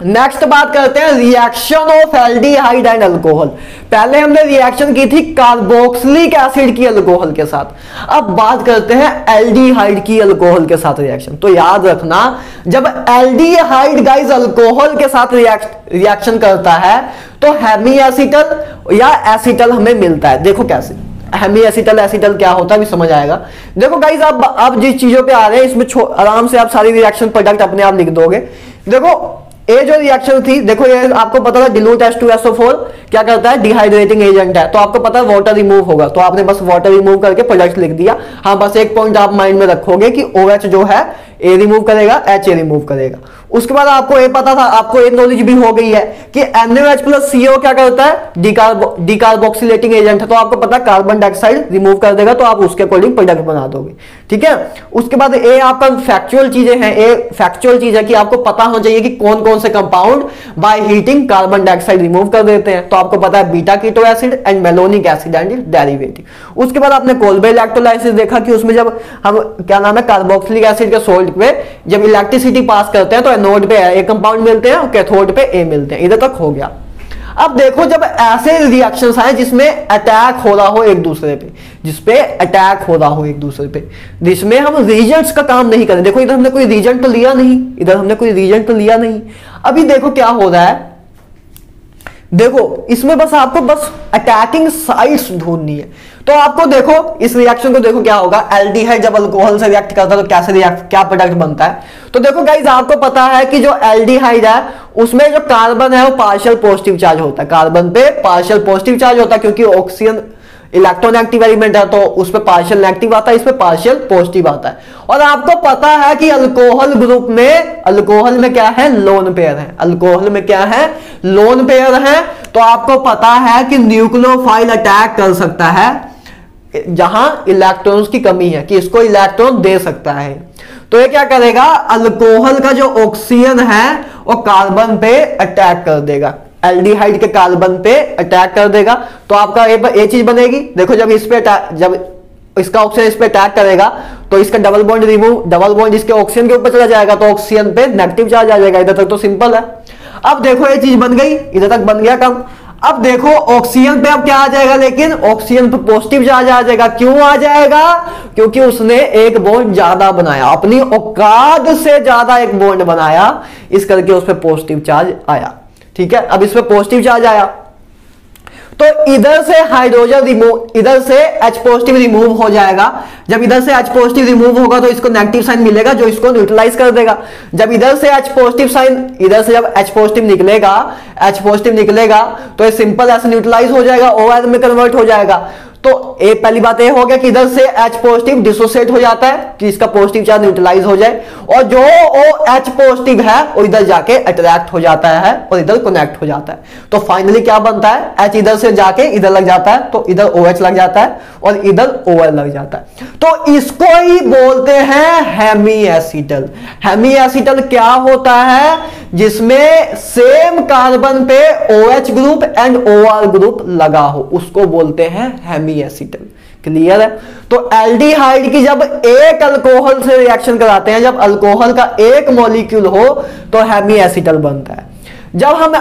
नेक्स्ट बात करते हैं reaction of aldehyde and alcohol. पहले हमने रिएक्शन की थी कार्बोक्सिलिक एसिड की अल्कोहल के साथ, अब बात करते हैं एल्डिहाइड की अल्कोहल के साथ रिएक्शन। तो याद रखना, जब एल्डिहाइड गाइस अल्कोहल के साथ रिएक्शन करता है तो हेमी एसिटल या एसिटल हमें मिलता है। देखो कैसे हेमी एसिटल, एसिटल क्या होता है अभी समझ आएगा। देखो गाइस अब जिस चीजों पे आ रहे हैं इसमें आराम से आप सारी रिएक्शन प्रोडक्ट अपने आप लिख दोगे। देखो ये जो रिएक्शन थी, देखो ये आपको पता था डिलूट H2SO4 क्या करता है, डिहाइड्रेटिंग एजेंट है, तो आपको पता है वाटर रिमूव होगा, तो आपने बस वाटर रिमूव करके प्रोडक्ट लिख दिया। हाँ, बस एक पॉइंट आप माइंड में रखोगे कि OH जो है ए रिमूव करेगा, H रिमूव करेगा। उसके बाद आपको ये पता था, आपको एक नॉलेज भी हो गई है कि NaOH + CO क्या करता है, डिकार्बोक्सिलेटिंग एजेंट है, तो आपको पता है कार्बन डाइऑक्साइड रिमूव कर देगा, तो आप उसके अकॉर्डिंग प्रोडक्ट बना दोगे। ठीक है। उसके बाद ये आपका फैक्चुअल चीजें हैं, ये फैक्चुअल चीज है कि आपको पता होना चाहिए कि कौन कौन से compound by heating carbon dioxide remove कर देते हैं। तो आपको पता है beta keto acid and malonic acid and derivative. उसके बाद आपने कोल्बे इलेक्ट्रोलाइसिस देखा कि उसमें जब हम क्या नाम है कार्बोक्सिलिक एसिड के सोल्ट पे जब इलेक्ट्रिसिटी पास करते हैं तो एनोड पे ए कंपाउंड मिलते हैं और कैथोड पे ए मिलते हैं। इधर तक हो गया। अब देखो जब ऐसे रिएक्शंस आए जिसमें अटैक हो रहा हो एक दूसरे पे, जिसपे अटैक हो रहा हो एक दूसरे पे, जिसमें हम रीजेंट्स का काम नहीं करें। देखो इधर हमने कोई रीजेंट तो लिया नहीं, इधर हमने कोई रीजेंट तो लिया नहीं। अभी देखो क्या हो रहा है, देखो इसमें बस आपको बस अटैकिंग साइट्स ढूंढनी है। तो आपको देखो इस रिएक्शन को देखो क्या होगा, एल्डिहाइड जब अल्कोहल से रिएक्ट करता है तो कैसे रिएक्ट, क्या प्रोडक्ट बनता है। तो देखो गाइस आपको पता है कि जो एल्डिहाइड है उसमें जो कार्बन है वो पार्शियल पॉजिटिव चार्ज होता है, कार्बन पे पार्शियल पॉजिटिव चार्ज होता है क्योंकि ऑक्सीजन इलेक्ट्रोनेगेटिव एलिमेंट है तो उस पे पार्शियल नेगेटिव आता है, इस पे पार्शियल पॉजिटिव आता है। और आपको पता है कि अल्कोहल ग्रुप में, अल्कोहल में क्या है, लोन पेयर है, अल्कोहल में क्या है, लोन पेयर है। तो आपको पता है कि न्यूक्लियोफाइल अटैक कर सकता है जहां इलेक्ट्रॉन्स की कमी है, कि इसको इलेक्ट्रॉन दे सकता है। तो ये क्या करेगा, अल्कोहल का जो ऑक्सीजन है वो कार्बन पे अटैक कर देगा, एल्डिहाइड के कार्बन पे अटैक कर देगा। तो आपका ये चीज बनेगी। देखो जब इस पे जब इसका ऑक्सीजन इस पे अटैक करेगा तो इसका double bond remove, double bond इसके ऑक्सीजन के ऊपर चला जाएगा तो ऑक्सीजन पे नेगेटिव चार्ज आ जाएगा। इधर तक तो सिंपल है। अब देखो ये चीज बन गई, इधर तक बन गया काम। अब देखो ऑक्सीजन पे अब क्या आ जाएगा, लेकिन ऑक्सीजन पे पॉजिटिव चार्ज आ जाएगा। क्यों आ जाएगा, क्योंकि उसने एक बॉन्ड ज्यादा बनाया, अपनी औकात से ज्यादा एक बॉन्ड बनाया, इस करके उस पर पॉजिटिव चार्ज आया। ठीक है। अब इस पे पॉजिटिव चार्ज आया तो इधर से हाइड्रोजन रिमूव, इधर से H पॉजिटिव रिमूव हो जाएगा। जब इधर से H पॉजिटिव रिमूव होगा तो इसको नेगेटिव साइन मिलेगा जो इसको न्यूट्रलाइज कर देगा। जब इधर से H पॉजिटिव साइन, इधर से जब H पॉजिटिव निकलेगा, H पॉजिटिव निकलेगा तो ये सिंपल ऐसे न्यूट्रलाइज हो जाएगा, OH में कन्वर्ट हो जाएगा। तो एक पहली बात ये हो गया कि इधर से H पॉजिटिव डिसोसिएट हो जाता है कि इसका पॉजिटिव चार्ज न्यूट्रलाइज हो जाए, और जो OH पॉजिटिव है वो इधर जाके अट्रैक्ट हो जाता है और इधर कनेक्ट हो जाता है। तो फाइनली क्या बनता है, H इधर से जाके इधर लग जाता है तो इधर OH लग जाता है और इधर OL लग जाता है। तो इसको ही बोलते हैं हेमी एसिटल। हेमी एसिटल क्या होता है, जिसमें सेम कार्बन पे OH group and OR group लगा हो, उसको बोलते हैं हेमी एसिटल। क्लियर है। तो एल्डिहाइड की जब एक अल्कोहल से रिएक्शन कराते हैं, जब अल्कोहल का एक मॉलिक्यूल हो तो हेमी एसिटल बनता है। जब हम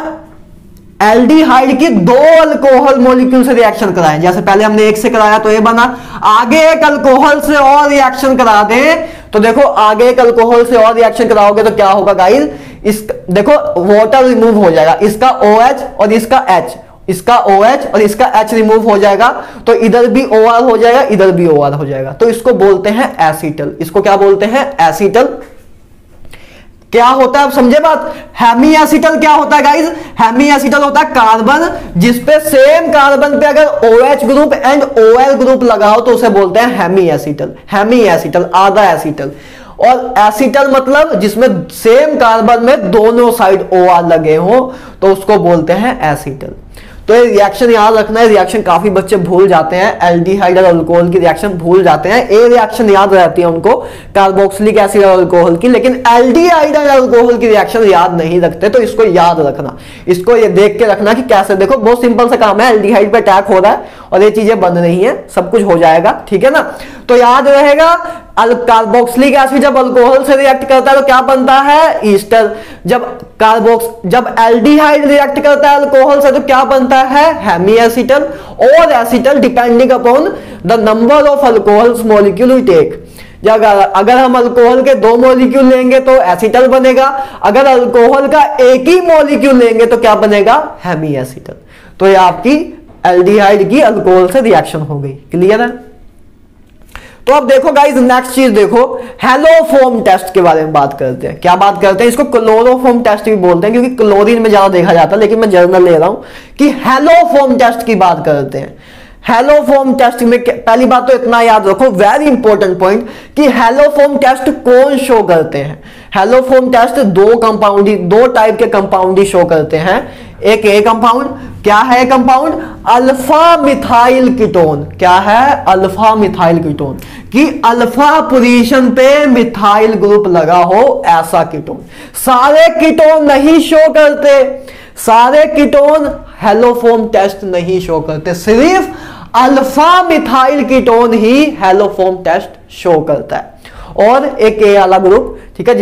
एल्डिहाइड की दो अल्कोहल मॉलिक्यूल से रिएक्शन कराएं, जैसे पहले हमने एक से कराया तो ये बना, आगे एक अल्कोहल से और रिएक्शन करा दें तो देखो आगे एक अल्कोहल से और रिएक्शन कराओगे तो क्या होगा गाइस, इस देखो वाटर रिमूव हो जाएगा, इसका OH और इसका H, इसका OH और इसका H रिमूव हो जाएगा तो इधर भी OR हो जाएगा, इधर भी OR हो जाएगा। तो इसको बोलते हैं एसिटल। इसको क्या बोलते हैं, एसिटल। क्या होता है आप समझे बात। हेमी एसिटल क्या होता है गाइस, हेमी एसिटल होता है कार्बन जिसपे सेम कार्बन पे अगर OH group and OL group लगा हो तो उसे बोलते हैं हेमी एसिटल। हेमी एसिटल आधा एसिटल, और एसिटल मतलब जिसमें सेम कार्बन में दोनों साइड OR लगे हो तो उसको बोलते हैं एसिटल। तो ये रिएक्शन याद रखना है, रिएक्शन काफी बच्चे भूल जाते हैं, एल्डिहाइड और अल्कोहल की रिएक्शन भूल जाते हैं, ए रिएक्शन याद रहती है उनको कार्बोक्सिलिक एसिड और अल्कोहल की, लेकिन एल्डिहाइड और अल्कोहल की रिएक्शन याद नहीं रखते। तो इसको याद रखना, इसको ये देख के रखना कि कैसे, देखो बहुत सिंपल सा काम है, एल्डिहाइड पे अटैक हो रहा है और ये चीजें बन रही हैं, सब कुछ हो जाएगा, ठीक है ना। तो याद रहेगा कार्बोक्सिलिक एसिड जब अल्कोहल से रिएक्ट करता है तो क्या बनता है, ईस्टर। जब एल्डिहाइड रिएक्ट करता है अल्कोहल से तो क्या बनता है, हेमी एसिटल और acetal, depending upon the number of alcohols molecule we take. अगर हम अल्कोहल के दो मॉलिक्यूल लेंगे तो एसिटल बनेगा, अगर अल्कोहल का एक ही मॉलिक्यूल लेंगे तो क्या बनेगा, हेमी एसिटल। तो ये आपकी एल्डिहाइड की अल्कोहल से रिएक्शन हो गई। क्लियर है। तो अब देखो गाइस नेक्स्ट चीज देखो, हेलोफोम टेस्ट के बारे में बात करते हैं। क्या बात करते हैं, इसको क्लोरोफोम टेस्ट भी बोलते हैं क्योंकि क्लोरीन में ज्यादा देखा जाता है, लेकिन मैं जर्नल ले रहा हूं कि हेलोफोम टेस्ट की बात करते हैं। हेलोफोम टेस्ट में पहली बात तो इतना याद रखो, वेरी इंपॉर्टेंट पॉइंट, कि हेलोफोम टेस्ट कौन शो करते हैं। हेलोफोम टेस्ट दो टाइप के कंपाउंड ही शो करते हैं। एक ए कंपाउंड, क्या है कंपाउंड, अल्फा मिथाइल कीटोन। क्या है, अल्फा मिथाइल कीटोन, कि अल्फा पोजीशन पे मिथाइल ग्रुप लगा हो ऐसा कीटोन। सारे कीटोन नहीं शो करते, सारे कीटोन हेलोफोम टेस्ट नहीं शो करते, सिर्फ अल्फा मिथाइल कीटोन ही हेलोफोम टेस्ट शो करता है। और एक ए वाला ग्रुप, ठीक है,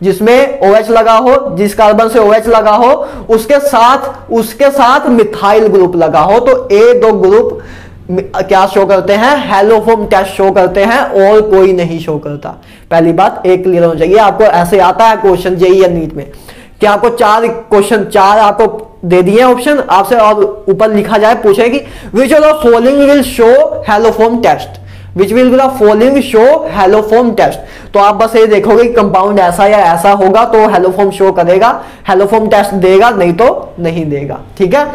जिसमें OH लगा हो, जिस कार्बन से OH लगा हो उसके साथ मिथाइल ग्रुप लगा हो, तो ए दो ग्रुप क्या शो करते हैं, हेलोफोम टेस्ट शो करते हैं, और कोई नहीं शो करता। पहली बात एक क्लियर होना चाहिए। आपको ऐसे आता है क्वेश्चन जेईई या नीट में कि आपको चार आपको दे दिए ऑप्शन आपसे, और ऊपर लिखा जाए, पूछेगी which of the following will show haloform test, which will be the following show haloform test. तो आप बस ये देखोगे कि कंपाउंड ऐसा या ऐसा होगा तो हेलोफोम शो करेगा, हेलोफोम टेस्ट देगा, नहीं तो नहीं देगा। ठीक है।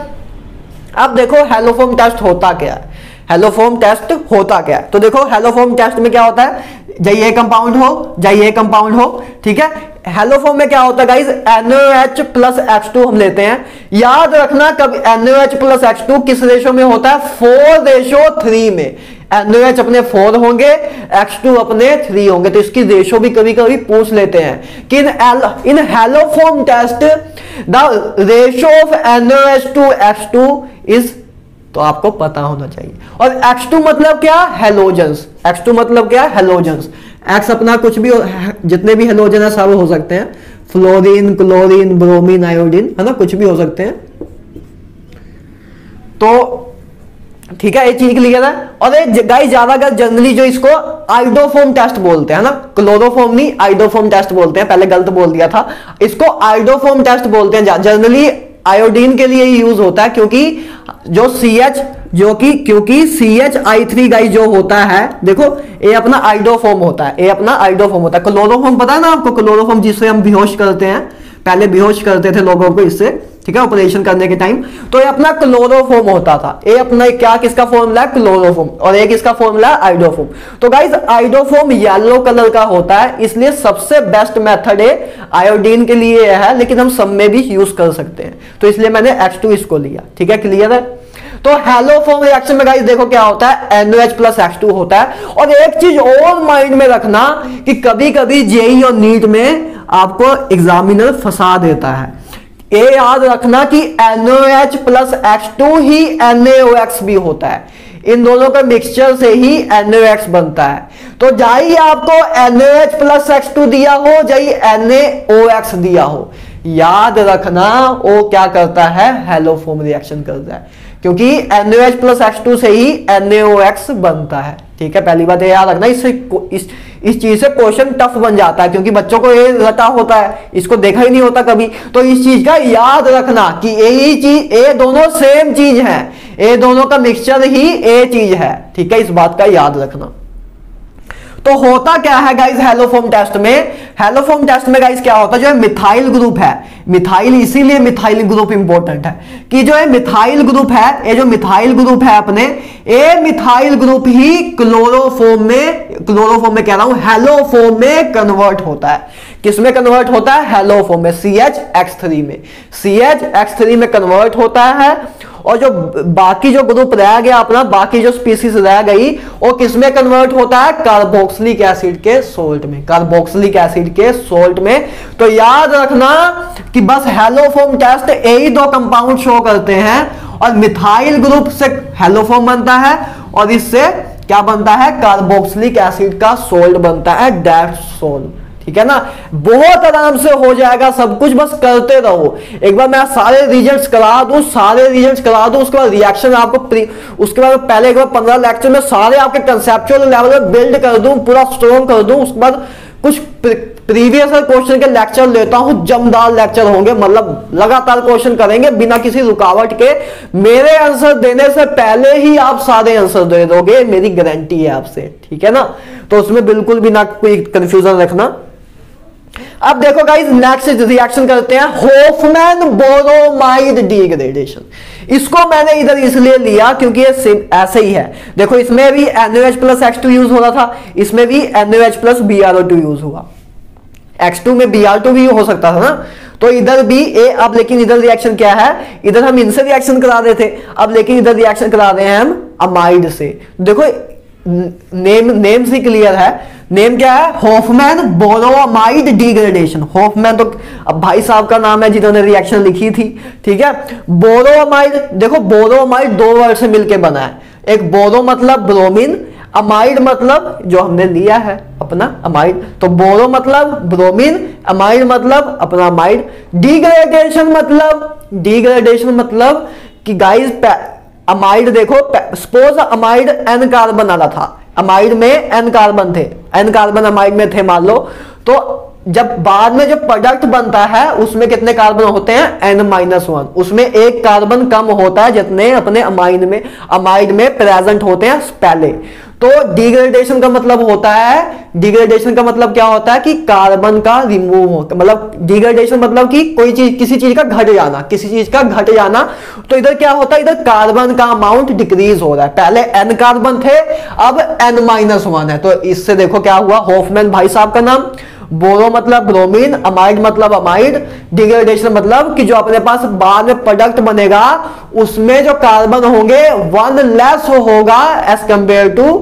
अब देखो हेलोफोम टेस्ट होता क्या है, हेलोफोम टेस्ट होता क्या है। तो देखो हेलोफोम टेस्ट में क्या होता है, चाहिए कंपाउंड हो, ठीक है। हेलोफोम में क्या होता है गाइस, NaOH प्लस H2 हम लेते हैं। याद रखना कब NaOH प्लस H2 किस रेशो में होता है, 4:3 में। NaOH अपने 4 होंगे, H2 अपने 3 होंगे। तो इसकी रेशो भी कभी कभी पूछ लेते हैं कि in haloform test the ratio of NaOH to H2 is, तो आपको पता होना चाहिए। और H2 मतलब क्या, हेलोजेंस। H2 मतलब क्या, हेलोजेंस। X अपना कुछ भी, जितने भी हेलोजन है सब हो सकते हैं, फ्लोरीन, क्लोरीन, ब्रोमीन, आयोडीन, है ना, कुछ भी हो सकते हैं। तो ठीक है, ये चीज क्लियर है। और ये गाइस ज्यादातर जनरली जो इसको आइडोफोम टेस्ट बोलते हैं ना, क्लोरोफोम नहीं आइडोफोम टेस्ट बोलते हैं, पहले गलत बोल दिया था, इसको आइडोफोम टेस्ट बोलते हैं जनरली। आयोडीन के लिए यूज होता है, क्योंकि जो CH क्योंकि CHI3 गाइस जो होता है, देखो ये अपना आइडोफॉर्म होता है, ये अपना आइडोफॉर्म होता है। क्लोरोफॉर्म पता है ना आपको, क्लोरोफॉर्म जिससे हम बेहोश करते हैं, पहले बेहोश करते थे लोगों को इससे, ठीक है, ऑपरेशन करने के टाइम। तो ये अपना क्लोरोफॉर्म होता था, ये अपना क्या किसका फॉर्मूला है, क्लोरोफॉर्म, और एक इसका फॉर्मूला है आइडोफॉर्म। तो गाइस आइडोफॉर्म येलो कलर का होता है, इसलिए सबसे बेस्ट मेथड है आयोडीन के लिए है, लेकिन हम सब में भी यूज कर सकते हैं, तो इसलिए मैंने H2 इसको लिया, ठीक है, क्लियर है। तो हैलोफॉर्म रिएक्शन में गाइस देखो क्या होता है, NOH प्लस H2 होता है। और एक चीज और माइंड में रखना कि कभी कभी जेई और नीट में आपको एग्जामिनर फंसा देता है, ये याद रखना कि NOH प्लस H2 ही NaOH भी होता है, इन दोनों का मिक्सचर से ही NaOH बनता है। तो जाइए आपको NaOH प्लस H2 दिया हो, जाइए NaOH दिया हो, याद रखना वो क्या करता है, हैलोफॉर्म रिएक्शन करता है, क्योंकि NaOH प्लस H2 से ही NaOH बनता है, ठीक है। पहली बात ये याद रखना, इससे इस चीज से क्वेश्चन टफ बन जाता है, क्योंकि बच्चों को ये रटा होता है, इसको देखा ही नहीं होता कभी। तो इस चीज का याद रखना कि यही चीज, ये दोनों सेम चीज है, ये दोनों का मिक्सचर ही ये चीज है, ठीक है, इस बात का याद रखना। तो होता क्या है गाइस हैलोफॉर्म टेस्ट में, हैलोफॉर्म टेस्ट में गाइस क्या होता है, जो है मिथाइल ग्रुप है, मिथाइल, इसीलिए मिथाइल ग्रुप इंपॉर्टेंट है कि जो है मिथाइल ग्रुप है, ये जो मिथाइल ग्रुप है अपने, ये मिथाइल ग्रुप ही क्लोरोफॉर्म में कह रहा हूं, हैलोफॉर्म में कन्वर्ट होता है। किसमें कन्वर्ट होता है, हैलोफॉर्म में, CHX3 में, CHX3 में कन्वर्ट होता है। और जो बाकी जो ग्रुप रह गया अपना, बाकी जो स्पीसीज रह गई, वो किसमें कन्वर्ट होता है, कार्बोक्सिलिक एसिड के सोल्ट में, कार्बोक्सिलिक एसिड के सोल्ट में। तो याद रखना कि बस हैलोफॉर्म टेस्ट यही दो कंपाउंड शो करते हैं, और मिथाइल ग्रुप से हैलोफॉर्म बनता है, और इससे क्या बनता है, कार्बोक्सिलिक एसिड का सोल्ट बनता है, डैक्सोल, ठीक है ना। बहुत आराम से हो जाएगा सब कुछ, बस करते रहो। एक बार मैं सारे रिजल्ट्स करा दूं, उसके बाद रिएक्शन आपको उसके बाद पहले एक बार 15 लेक्चर में सारे आपके कंसेप्चुअल लेवल में बिल्ड कर दूं, पूरा स्ट्रॉन्ग कर दूं। उसके बाद कुछ प्रीवियस क्वेश्चन के लेक्चर लेता हूं, जमदार लेक्चर होंगे, मतलब लगातार क्वेश्चन करेंगे बिना किसी रुकावट के। मेरे आंसर देने से पहले ही आप सारे आंसर दे दोगे, मेरी गारंटी है आपसे, ठीक है ना। तो उसमें बिल्कुल भी ना कोई कंफ्यूजन रखना। अब देखो गाइस नेक्स्ट रिएक्शन करते हैं, होफमैन बोरोमाइड डिग्रेडेशन। इसको मैंने इधर इसलिए लिया क्योंकि ये ऐसे ही है, देखो इसमें भी NaOH प्लस H2 यूज हो रहा था, इसमें भी NaOH प्लस BrO2 यूज हुआ, X2 में Br2 भी हो सकता था ना। तो इधर भी अब लेकिन इधर रिएक्शन क्या है, इधर हम इनसे रिएक्शन करा रहे थे, अब लेकिन इधर रिएक्शन करा रहे हैं हम अमाइड से। देखो नेम से क्लियर है, नेम क्या है, होफमैन बोरोमाइड डिग्रेडेशन। होफमैन तो अब भाई साहब का नाम है जिन्होंने रिएक्शन लिखी थी, ठीक है। बोरोमाइड, देखो बोरोमाइड दो वर्ड से मिलकर बना है, एक बोरो मतलब ब्रोमीन, अमाइड मतलब जो हमने लिया है अपना अमाइड, तो बोरो मतलब ब्रोमीन, अमाइड मतलब अपना अमाइड। डिग्रेडेशन मतलब कि गाइस अमाइड देखो, सपोज अमाइड N कार्बन वाला था, अमाइड में N कार्बन थे, N कार्बन अमाइड में थे मान लो, तो जब बाद में जो प्रोडक्ट बनता है उसमें कितने कार्बन होते हैं, N-1, उसमें एक कार्बन कम होता है जितने अपने अमाइड में प्रेजेंट होते हैं पहले। तो डिग्रेडेशन का मतलब होता है, डिग्रेडेशन का मतलब क्या होता है कि कार्बन का रिमूव हो, मतलब डिग्रेडेशन मतलब कि कोई चीज, किसी चीज का घट जाना, किसी चीज का घट जाना। तो इधर क्या होता है, इधर कार्बन का अमाउंट डिक्रीज हो रहा है, पहले N कार्बन थे अब N-1 है। तो इससे देखो क्या हुआ, होफमैन भाई साहब का नाम, बोरो मतलब ब्रोमीन, अमाइड मतलब अमाइड, डिग्रेडेशन मतलब कि जो अपने पास बाद में प्रोडक्ट बनेगा उसमें जो कार्बन होंगे 1 लेस होगा एज कंपेयर टू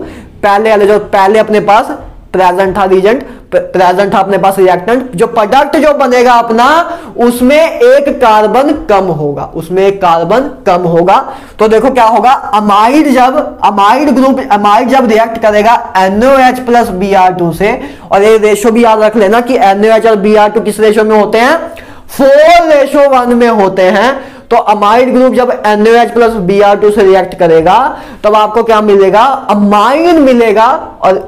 पहले वाले, जो पहले अपने पास प्रेजेंट था रीजेंट, प्रेजेंट था अपने पास रिएक्टेंट, जो प्रोडक्ट जो बनेगा अपना उसमें एक कार्बन कम होगा, उसमें एक कार्बन कम होगा। तो देखो क्या होगा, अमाइड जब रिएक्ट करेगा NaOH प्लस Br2 से, और ये रेशो भी याद रख लेना कि NaOH और Br2 किस रेशो में होते हैं, 4:1 में होते हैं। तो अमाइड ग्रुप जब NaOH प्लस Br2 से रिएक्ट करेगा तब आपको क्या मिलेगा, अमाइन मिलेगा। और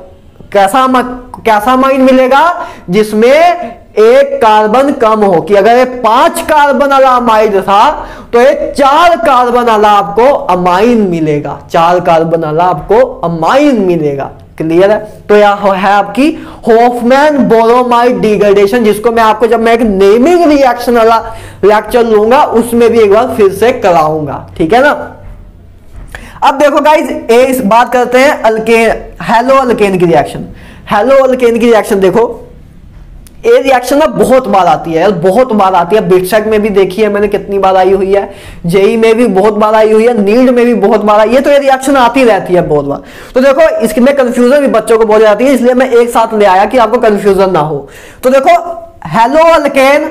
कैसा अमाइन मिलेगा, जिसमें एक कार्बन कम हो, कि अगर ये 5 कार्बन वाला अमाइड था तो ये 4 कार्बन वाला आपको अमाइन मिलेगा, 4 कार्बन वाला आपको अमाइन मिलेगा। क्लियर है? तो यह है आपकी हॉफमैन बोरोमाइड डिग्रेडेशन, जिसको मैं आपको जब मैं एक नेमिंग रिएक्शन वाला लेक्चर लूंगा उसमें भी एक बार फिर से कराऊंगा। ठीक है ना? अब देखो गाइज बात करते हैं अल्केन, हेलो अल्केन की रिएक्शन। हेलो अल्केन की रिएक्शन देखो, ये रिएक्शन ना बहुत बार आती है, बहुत बार आती है। बिटसेक में भी देखी है मैंने कितनी बार आई हुई है, जेई में भी बहुत बार आई हुई है, नीड में भी बहुत बार आई है। तो ये रिएक्शन आती रहती है बहुत बार। तो देखो इसमें कंफ्यूजन भी बच्चों को बहुत जाती है, इसलिए मैं एक साथ ले आया कि आपको कंफ्यूजन ना हो। तो देखो हेलो अल्केन,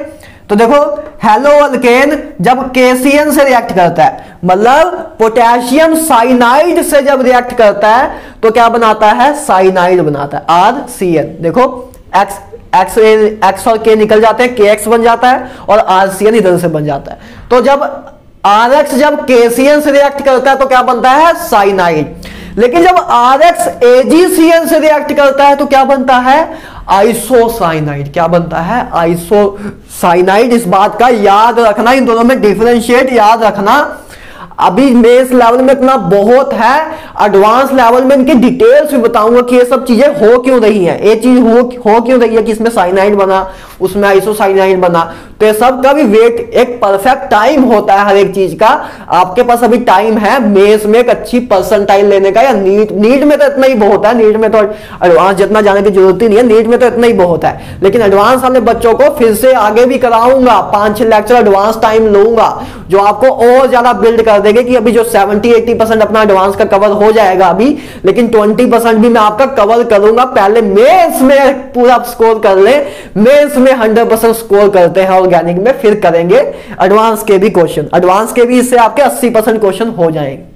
तो देखो हेलो अल्केन जब केसीएन से रिएक्ट करता है, मतलब पोटेशियम साइनाइड से जब रिएक्ट करता है तो क्या बनाता है? साइनाइड बनाता है, RCN। देखो एक्स और के निकल जाते हैं, KX बन जाता है और RCN इधर से बन जाता है। तो जब RX जब KCN से रिएक्ट करता है तो क्या बनता है? साइनाइड। लेकिन जब RX AgCN से रिएक्ट करता है तो क्या बनता है? आइसोसाइनाइड। क्या बनता है? आइसोसाइनाइड। इस बात का याद रखना, इन दोनों में डिफरेंशिएट याद रखना। अभी बेस लेवल में इतना बहुत है, एडवांस लेवल में इनकी डिटेल्स भी बताऊंगा कि ये सब चीजें हो क्यों रही हैं, ये चीज हो क्यों रही है कि इसमें साइनाइड बना, उसमें आइसोसाइनाइड बना। तो ये सब का भी वेट, एक परफेक्ट टाइम होता है हर एक चीज का। आपके पास अभी टाइम है मेंस में एक अच्छी परसेंटाइल लेने का, या नीट में तो इतना ही बहुत है, नीट में तो एडवांस जितना जाने की जरूरत ही नहीं है, नीट में तो इतना ही बहुत है। लेकिन एडवांस वाले बच्चों को फिर से आगे भी कराऊंगा, 5-6 लेक्चर एडवांस टाइम लूंगा जो आपको और ज्यादा बिल्ड कर देंगे कि अभी जो 70-80% अपना एडवांस का कवर हो जाएगा अभी, लेकिन 20% भी मैं आपका कवर करूंगा। पहले मेंस में पूरा स्कोर कर ले, मेंस में 100% स्कोर करते हैं ऑर्गेनिक में, फिर करेंगे एडवांस के भी क्वेश्चन, एडवांस के भी इससे आपके 80% क्वेश्चन हो जाएंगे।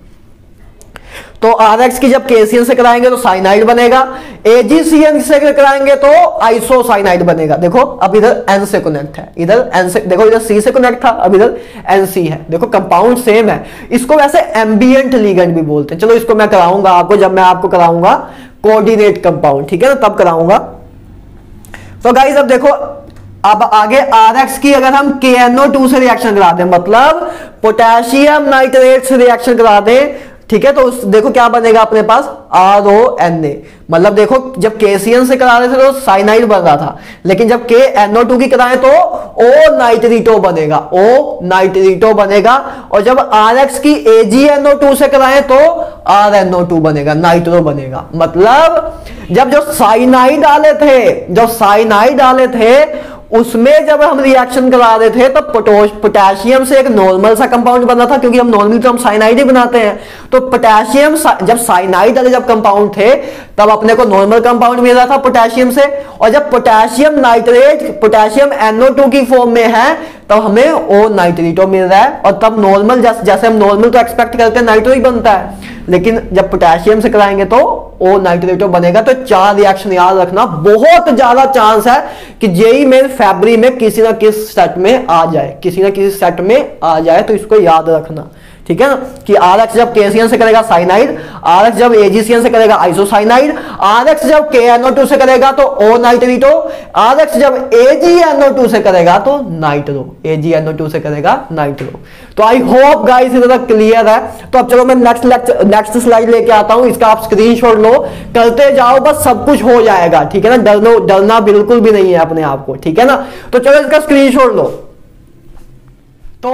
तो RX की जब KCN से कराएंगे तो साइनाइड बनेगा, AgCN से कराएंगे तो आइसोसाइनाइड बनेगा। देखो अब इधर N से कनेक्ट है, इधर N से, देखो इधर C से कनेक्ट था, अब इधर NC है। देखो कंपाउंड सेम है। इसको वैसे एम्बिएंट लिगेंड भी बोलते हैं। चलो इसको मैं कराऊंगा आपको, जब मैं आपको कराऊंगा कोऑर्डिनेट कंपाउंड, ठीक है ना, तब कराऊंगा। तो गाइस अब देखो, अब आगे RX की अगर हम KNO2 से रिएक्शन करा दें, मतलब पोटेशियम नाइट्रेट से रिएक्शन करा दें, ठीक है, तो देखो क्या बनेगा अपने पास? RONA। मतलब देखो जब KCN से करा रहे थे तो साइनाइड बन रहा था, लेकिन जब KNO2 की कराएं तो O नाइट्रीटो बनेगा, O नाइट्रीटो बनेगा। और जब RX की AgNO2 से कराएं तो RNO2 बनेगा, नाइट्रो बनेगा। मतलब जब जो साइनाइड डाले थे उसमें जब हम रिएक्शन करा रहे थे तब पोटेशियम से एक नॉर्मल सा कंपाउंड बना था, क्योंकि हम नॉर्मली तो हम साइनाइड ही बनाते हैं। तो पोटेशियम जब साइनाइड वाले जब कंपाउंड थे तब अपने को नॉर्मल कंपाउंड मिल रहा था पोटेशियम से, और जब पोटेशियम नाइट्रेट पोटेशियम NO2 की फॉर्म में है तब हमें O नाइट्रीटो मिल रहा है। और तब नॉर्मल जैसे हम नॉर्मल तो एक्सपेक्ट करते हैं नाइट्रो ही बनता है, लेकिन जब पोटेशियम से कराएंगे तो O नाइट्रेटो बनेगा। तो 4 रिएक्शन याद रखना, बहुत ज्यादा चांस है कि जेई में फैब्री में किसी ना किसी सेट में आ जाए, किसी ना किसी सेट में आ जाए, तो इसको याद रखना, ठीक है ना, कि RX जब KCN से करेगा साइनाइड, RX जब AgCN से करेगा आइसोसाइनाइड, RX जब KNO2 से करेगा तो O नाइट्रीटो, RX जब AgNO2 से करेगा तो नाइट्रो, AgNO2 से करेगा नाइट्रो। तो आई होप गाइस इतना क्लियर है। तो अब चलो मैं नेक्स्ट स्लाइड लेके आता हूं, इसका आप स्क्रीनशॉट लो, करते जाओ, बस सब कुछ हो जाएगा, ठीक है ना, डरना बिल्कुल भी नहीं है अपने आप को, ठीक है ना। तो चलो इसका स्क्रीनशॉट लो। तो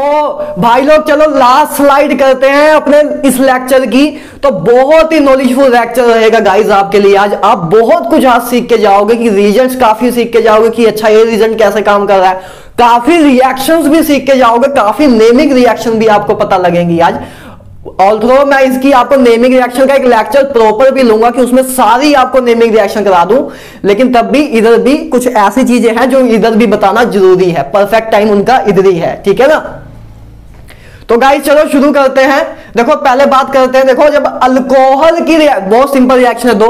भाई लोग चलो लास्ट स्लाइड करते हैं अपने इस लेक्चर की। तो बहुत ही नॉलेजफुल लेक्चर रहेगा गाइस आपके लिए आज। आप बहुत कुछ आज सीख के जाओगे, कि रीजन्स काफी सीख के जाओगे कि अच्छा ये रीजन कैसे काम कर रहा है, काफी रिएक्शंस भी सीख के जाओगे, काफी नेमिंग रिएक्शन भी आपको पता लगेंगी आज। ऑल्थो मैं इसकी आपको नेमिंग रिएक्शन का एक लेक्चर प्रॉपर भी लूंगा कि उसमें सारी आपको नेमिंग रिएक्शन करा दूं, लेकिन तब भी इधर भी कुछ ऐसी चीजें हैं जो इधर भी बताना जरूरी है, परफेक्ट टाइम उनका इधर ही है, ठीक है ना। तो गाइस चलो शुरू करते हैं। देखो पहले बात करते हैं, देखो जब अल्कोहल की बहुत सिंपल रिएक्शन है, दो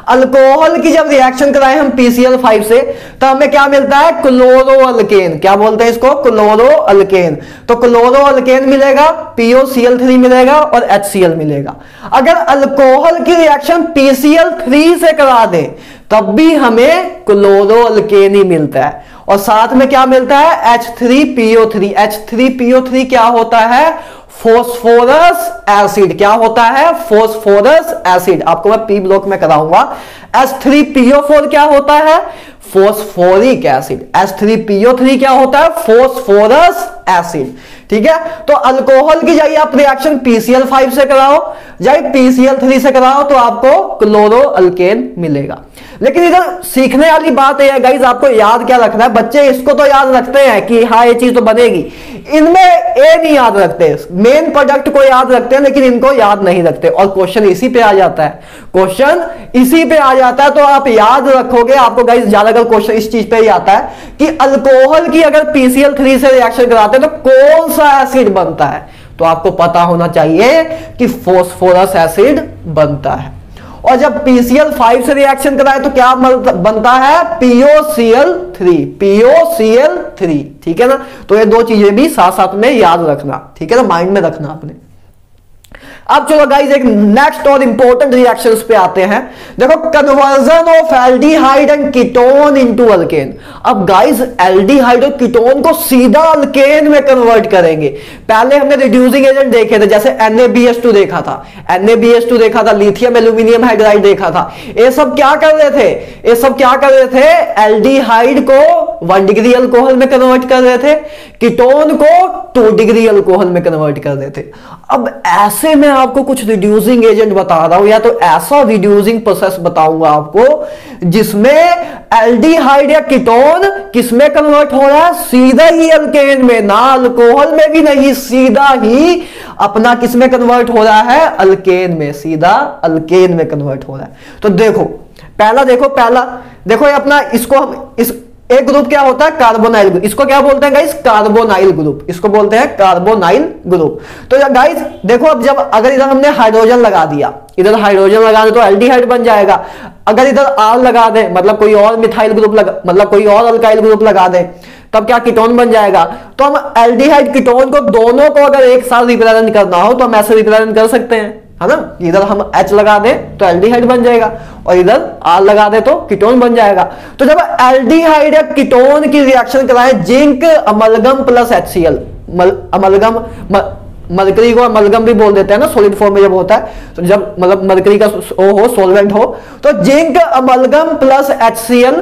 अल्कोहल की जब रिएक्शन कराएं हम PCl5 से तो हमें क्या मिलता है? क्लोरोअल्केन। क्या बोलते हैं इसको? क्लोरोअल्केन। तो क्लोरोअल्केन मिलेगा, POCl3 मिलेगा और HCl मिलेगा। अगर अल्कोहल की रिएक्शन PCl3 से करा दें तब भी हमें क्लोरो अल्केन ही मिलता है। और साथ में क्या मिलता है? H3PO3। H3PO3 क्या होता है? Phosphorus acid. क्या होता है? Phosphorus acid. आपको मैं पी ब्लॉक में कराऊंगा। H3PO4 क्या होता है? Phosphoric acid. H3PO3 क्या होता है? Phosphorus acid. ठीक है, तो अल्कोहल की जाइए आप रिएक्शन PCl5 से कराओ, जाइए PCl3 से कराओ, तो आपको क्लोरो अल्केन मिलेगा। लेकिन इधर सीखने वाली बात यह है गाइस, आपको याद क्या रखना है। बच्चे इसको तो याद रखते हैं कि हाँ ये चीज तो बनेगी, इनमें ए नहीं याद रखते। मेन प्रोडक्ट को याद रखते हैं लेकिन इनको याद नहीं रखते, और क्वेश्चन इसी पे आ जाता है। क्वेश्चन इसी पे आ जाता है, तो आप याद रखोगे। आपको गाइस ज्यादातर क्वेश्चन इस चीज पे ही आता है कि अल्कोहल की अगर PCl3 से रिएक्शन कराते हैं तो कौन सा एसिड बनता है, तो आपको पता होना चाहिए कि फोस्फोरस एसिड बनता है। और जब PCl5 से रिएक्शन कराए तो क्या बनता है? POCl3। POCl3, ठीक है ना। तो ये दो चीजें भी साथ साथ में याद रखना, ठीक है ना, माइंड में रखना आपने। अब चलो गाइस एक नेक्स्ट और इंपॉर्टेंट रिएक्शंस पे आते हैं। देखो, conversion of aldehyde and ketone into alkane. अब गाइस एल्डिहाइड और कीटोन को सीधा अल्केन में कन्वर्ट करेंगे। पहले हमने रिड्यूसिंग एजेंट देखे थे, जैसे NaBH2 देखा था, NaBH2 देखा था, लिथियम एल्यूमिनियम हाइड्राइड देखा था। ये सब क्या कर रहे थे? ये सब क्या कर रहे थे? एल्डिहाइड को 1 डिग्री अल्कोहल में कन्वर्ट कर रहे थे, कीटोन को 2 डिग्री अल्कोहल में कन्वर्ट कर रहे थे। अब ऐसे में आपको कुछ रिड्यूसिंग एजेंट बता रहा हूं, या तो ऐसा रिड्यूसिंग प्रोसेस बताऊंगा आपको जिसमें एल्डिहाइड या कीटोन किसमें कन्वर्ट हो रहा है? सीधा ही अल्केन में, ना अल्कोहल में भी नहीं, सीधा ही अपना किसमें कन्वर्ट हो रहा है? अल्केन में, सीधा अल्केन में कन्वर्ट हो रहा है। तो देखो पहला देखो ये अपना, इसको हम एक ग्रुप क्या होता है? Carbonyl group. इसको क्या बोलते हैं गाइस? Carbonyl group. इसको बोलते हैं कार्बोनाइल ग्रुप। तो गाइस देखो, अब जब अगर इधर हमने हाइड्रोजन लगा दिया, इधर हाइड्रोजन लगा दे तो एल्डिहाइड बन जाएगा। अगर इधर R लगा दे, मतलब कोई और मिथाइल ग्रुप मतलब कोई और अल्काइल ग्रुप लगा दे, तब क्या? कीटोन बन जाएगा। तो हम एल्डिहाइड कीटोन को दोनों को अगर एक साथ रिप्रेजेंट करना हो तो हम ऐसे रिप्रेजेंट कर सकते हैं, है ना। इधर हम H लगा दें तो एल्डिहाइड बन जाएगा, और इधर R लगा दे तो कीटोन बन जाएगा। तो जब एल्डिहाइड या कीटोन की रिएक्शन कराएं, zinc amalgam plus HCl, amalgam, mercury को अमलगम भी बोल देते हैं ना, सॉलिड फॉर्म में जब होता है, तो जब मतलब मरकरी का हो सोलवेंट हो, तो जिंक अमलगम प्लस HCl,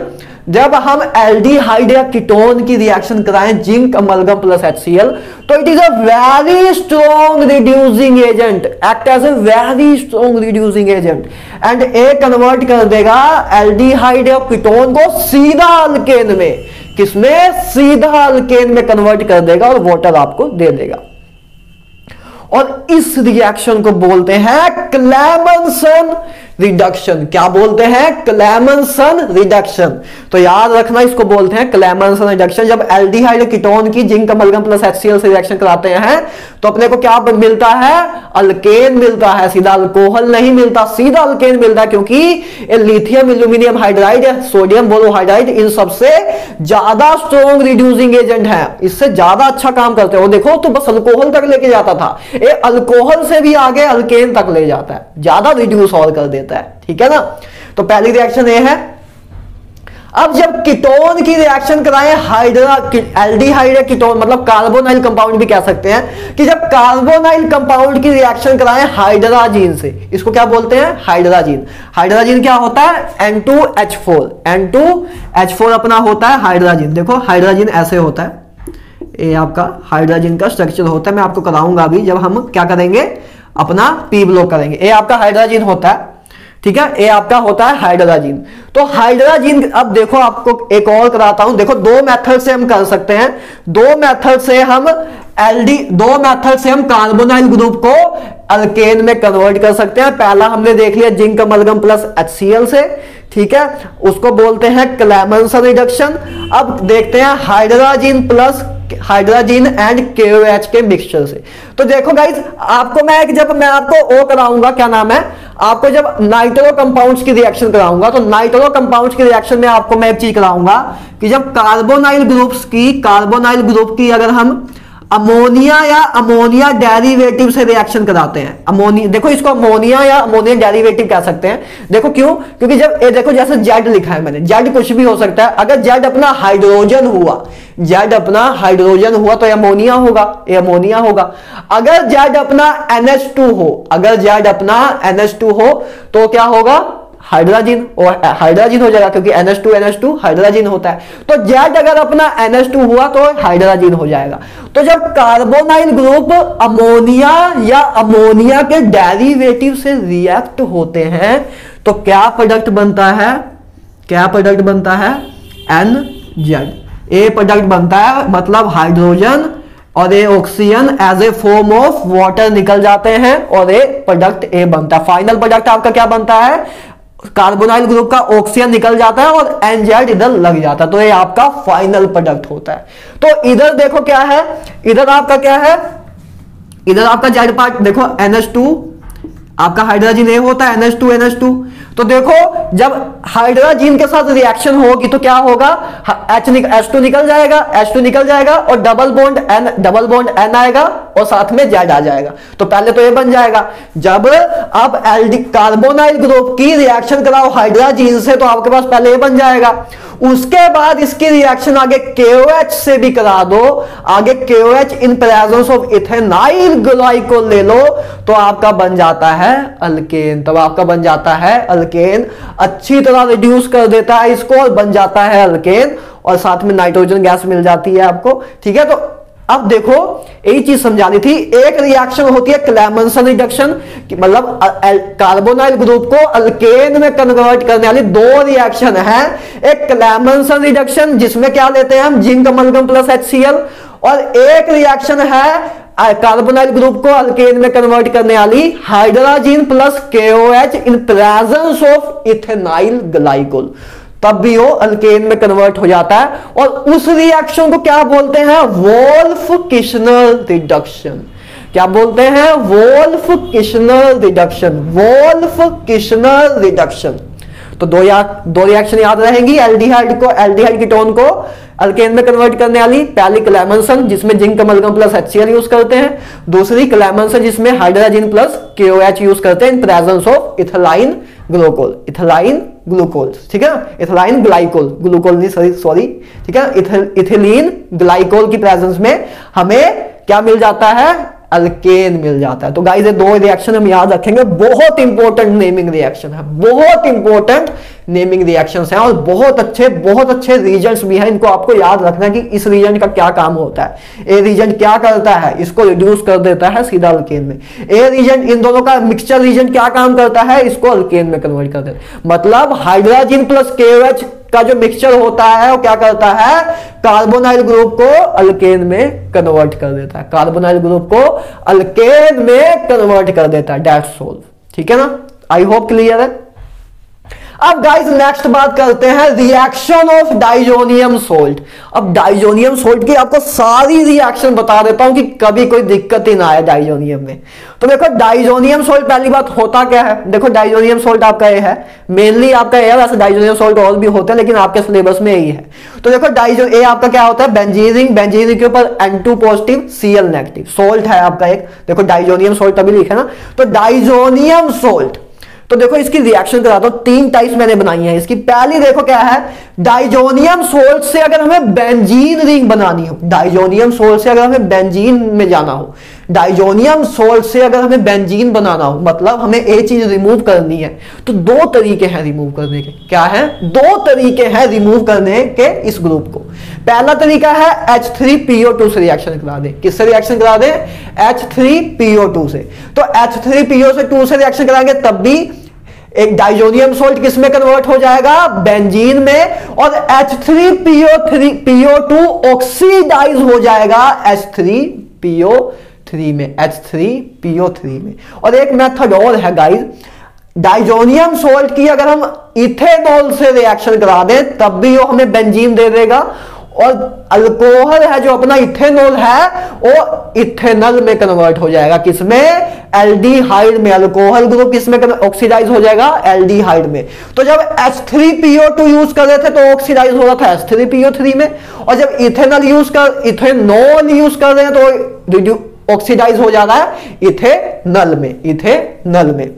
जब हम एल्डिहाइड या कीटोन की रिएक्शन कराएं जिंक अमलगम प्लस HCl, तो it is a very strong reducing agent, act as a very strong reducing agent, and ए कन्वर्ट कर देगा एल्डिहाइड या कीटोन को सीधा अल्केन में। किसमें? सीधा अल्केन में कन्वर्ट कर देगा और वाटर आपको दे देगा। और इस रिएक्शन को बोलते हैं क्लेमेंसन रिडक्शन। क्या बोलते हैं? Clemmensen reduction. तो याद रखना, इसको बोलते हैं क्लेमेंसन रिडक्शन। जब एल्डिहाइड कीटोन की जिंक अमलगम प्लस HCl से रिएक्शन कराते हैं तो अपने को क्या मिलता है? अल्केन मिलता है, सीधा अल्कोहल नहीं मिलता, सीधा अल्केन मिलता है, क्योंकि लिथियम एल्यूमिनियम हाइड्राइड या सोडियम बोरोहाइड्राइड इन सबसे ज्यादा स्ट्रॉन्ग रिड्यूसिंग एजेंट है, इससे ज्यादा अच्छा काम करते हैं। वो देखो तो बस अल्कोहल तक लेके जाता था, ये अल्कोहल से भी आगे अल्केन तक ले जाता है, ज्यादा रिड्यूस और कर देता है, ठीक है ना। तो पहली रिएक्शन ये है। अब जब कीटोन की रिएक्शन कराएं एल्डिहाइड या कीटोन, मतलब कार्बोनाइल कंपाउंड भी कह सकते हैं, कि जब कार्बोनाइल कंपाउंड की रिएक्शन कराएं हाइड्राजीन से, इसको क्या बोलते हैं? हाइड्राजीन। हाइड्राजीन क्या होता है? N2H4। N2H4 अपना होता है हाइड्राजीन। देखो हाइड्राजीन ऐसे होता है, ये आपका हाइड्रोजन का स्ट्रक्चर होता है। मैं आपको कराऊंगा अभी जब हम क्या करेंगे, अपना पी ब्लॉक करेंगे। ये आपका हाइड्रोजन होता है, ठीक है, ये आपका होता है हाइड्रोजन। तो हाइड्रोजन, अब देखो आपको एक और कराता हूं। देखो दो मेथड से हम कर सकते हैं, दो मेथड से हम कार्बोनाइल ग्रुप को अल्केन में कन्वर्ट कर सकते हैं। पहला हमने देख लिया जिंक अमलगम प्लस HCl से, ठीक है, उसको बोलते हैं क्लेमेंसन रिडक्शन। अब देखते हैं हाइड्रोजन एंड KOH के मिक्सचर से। तो देखो गाइस, आपको जब मैं आपको वो कराऊंगा, क्या नाम है, आपको जब नाइट्रो कंपाउंड्स की रिएक्शन कराऊंगा, तो नाइट्रो कंपाउंड्स की रिएक्शन में आपको मैं एक चीज कराऊंगा कि जब कार्बोनाइल ग्रुप की अगर हम अमोनिया या अमोनिया डेरिवेटिव से रिएक्शन कराते हैं। अमोनिया, देखो इसको अमोनिया या अमोनिया डेरिवेटिव कह सकते हैं। देखो क्यों? क्योंकि जब ये देखो जैसे जेड लिखा है मैंने, जेड कुछ भी हो सकता है। अगर जेड अपना हाइड्रोजन हुआ, जेड अपना हाइड्रोजन हुआ तो अमोनिया होगा, ये अमोनिया होगा। अगर जेड अपना NH2 हो, अगर जेड अपना NH2 हो तो क्या होगा? हाइड्रोजन, और हाइड्रोजन हो जाएगा क्योंकि NH2 हाइड्रोजन होता है। तो जेड अगर अपना NH2 हुआ तो हाइड्रोजन हो जाएगा। तो जब कार्बोनाइल ग्रुप अमोनिया या अमोनिया के डेरिवेटिव से रिएक्ट होते हैं तो क्या प्रोडक्ट बनता है? क्या प्रोडक्ट बनता है? NZ। ए प्रोडक्ट बनता है, मतलब हाइड्रोजन और ए oxygen as a form of water निकल जाते हैं और ए प्रोडक्ट ए बनता है। फाइनल प्रोडक्ट आपका क्या बनता है? कार्बोनाइल ग्रुप का ऑक्सीजन निकल जाता है और NZ इधर लग जाता है, तो ये आपका फाइनल प्रोडक्ट होता है। तो इधर देखो क्या है, इधर आपका क्या है? इधर आपका जेड पार्ट देखो, NH2 आपका हाइड्रोजन ए होता है, NH2। तो देखो जब हाइड्रोजन के साथ रिएक्शन होगी तो क्या होगा? H2 निकल जाएगा और डबल बॉन्ड N आएगा और साथ में जेड आ जाएगा। तो पहले तो ये बन जाएगा। जब आप कार्बोनाइल ग्रुप की रिएक्शन कराओ हाइड्रोजन से तो आपके पास पहले ये बन जाएगा। उसके बाद इसकी रिएक्शन आगे KOH से भी करा दो, आगे KOH इन प्रेजेंस ऑफ इथेनाइल ग्लाइकोल ले लो तो आपका बन जाता है अल्केन। तब आपका बन जाता है अल्केन, अच्छी तरह रिड्यूस कर देता है इसको और बन जाता है अल्केन, और साथ में नाइट्रोजन गैस मिल जाती है आपको। ठीक है, तो अब देखो यही चीज समझानी थी। एक रिएक्शन होती है क्लेमेंसन रिडक्शन, मतलब कार्बोनाइल ग्रुप को अल्केन में कन्वर्ट करने वाली दो रिएक्शन है। एक क्लेमेंसन रिडक्शन जिसमें क्या लेते हैं हम? जिंक अमलगम प्लस HCl, और एक रिएक्शन है कार्बोनाइल ग्रुप को अल्केन में कन्वर्ट करने वाली hydrogen plus KOH in presence of इथेनाइल ग्लाइकोल, तब भी वो अल्केन में कन्वर्ट हो जाता है। और उस रिएक्शन को क्या बोलते हैं? Wolff-Kishner reduction. क्या बोलते हैं? Wolff-Kishner reduction, Wolff-Kishner reduction. तो दो रिएक्शन याद रहेंगी, एल्डिहाइड कीटोन को अल्केन में कन्वर्ट करने वाली। पहली क्लेमेंसन जिसमें zinc amalgam plus HCl use करते हैं, दूसरी क्लेमेंसन जिसमें हाइड्रोजन प्लस KOH यूज करते हैं इन प्रेजेंस ऑफ इथाइल ग्लूकोल। ठीक है, इथाइल ग्लाइकोल, ग्लूकोल नहीं, सॉरी। ठीक है, इथिलीन ग्लाइकोल की प्रेजेंस में हमें क्या मिल जाता है? अल्केन मिल जाता है। तो गाइस ये दो रिएक्शन हम याद रखेंगे, बहुत इंपॉर्टेंट नेमिंग रिएक्शन है, बहुत इंपॉर्टेंट नेमिंग रिएक्शंस हैं और बहुत अच्छे रीजन्स भी हैं। इनको आपको याद रखना है कि इस रीजन का क्या काम होता है। ए रीजन क्या करता है? इसको रिड्यूस कर देता है सीधा अल्केन में। ए रीजन, इन दोनों का मिक्सचर रीजन क्या काम करता है? इसको अल्केन में कन्वर्ट कर देता है। मतलब हाइड्रोजन प्लस KOH का जो मिक्सचर होता है वो क्या करता है? कार्बोनाइल ग्रुप को अल्केन में कन्वर्ट कर देता है, कार्बोनाइल ग्रुप को अल्केन में कन्वर्ट कर देता है। That's all. ठीक है ना? आई होप क्लियर है। अब गाइस नेक्स्ट बात करते हैं रिएक्शन ऑफ डाइजोनियम सोल्ट। अब डाइजोनियम सोल्ट की आपको सारी रिएक्शन बता देता हूं कि कभी कोई दिक्कत ही ना आए डाइजोनियम में। तो देखो डाइजोनियम सोल्ट पहली बात होता क्या है? देखो डाइजोनियम सोल्ट आपका ये है, मेनली आपका ये है, वैसे डाइजोनियम सोल्ट और भी होते हैं लेकिन आपके सिलेबस में यही है। तो देखो ये आपका क्या होता है? बेंजीन के ऊपर N2 positive Cl negative salt है आपका एक। देखो डाइजोनियम सोल्ट तभी लिखा है ना। तो डाइजोनियम सोल्ट, तो देखो इसकी रिएक्शन कराता हूं, 3 टाइप्स मैंने बनाई है इसकी। पहली देखो क्या है? डाइजोनियम सोल्ट से अगर हमें बेंजीन रिंग बनानी हो, डाइजोनियम सोल्ट से अगर हमें बेंजीन में जाना हो, डाइजोनियम सोल्ट से अगर हमें बेंजीन बनाना हो, मतलब हमें एक चीज रिमूव करनी है, तो 2 तरीके हैं रिमूव करने के। क्या है? 2 तरीके हैं रिमूव करने के इस ग्रुप को। पहला तरीका है H3PO2 से रिएक्शन करा दे। किससे रिएक्शन करा दे? H3PO2 से। तो H3PO2 से रिएक्शन कराएंगे तब भी एक डाइजोनियम सोल्ट किस में कन्वर्ट हो जाएगा? बेंजीन में, और H3PO2 ऑक्सीडाइज हो जाएगा H3PO3 में, H3PO3 में। और एक मेथड और है गाइस, डाइजोनियम सोल्ट की अगर हम इथेनॉल से रिएक्शन करा दें तब भी वो हमें बेंजीन दे देगा, और अल्कोहल है जो अपना इथेनॉल है वो इथेनॉल में कन्वर्ट हो जाएगा, किसमें, एल्डिहाइड में। अल्कोहल ग्रुप किसमें ऑक्सीडाइज हो जाएगा, एल्डिहाइड में। तो जब H3PO2 यूज कर रहे थे तो ऑक्सीडाइज हो रहा था H3PO3 में, और जब इथेनॉल यूज कर रहे हैं तो ऑक्सीडाइज हो जा रहा है इथेनॉल में।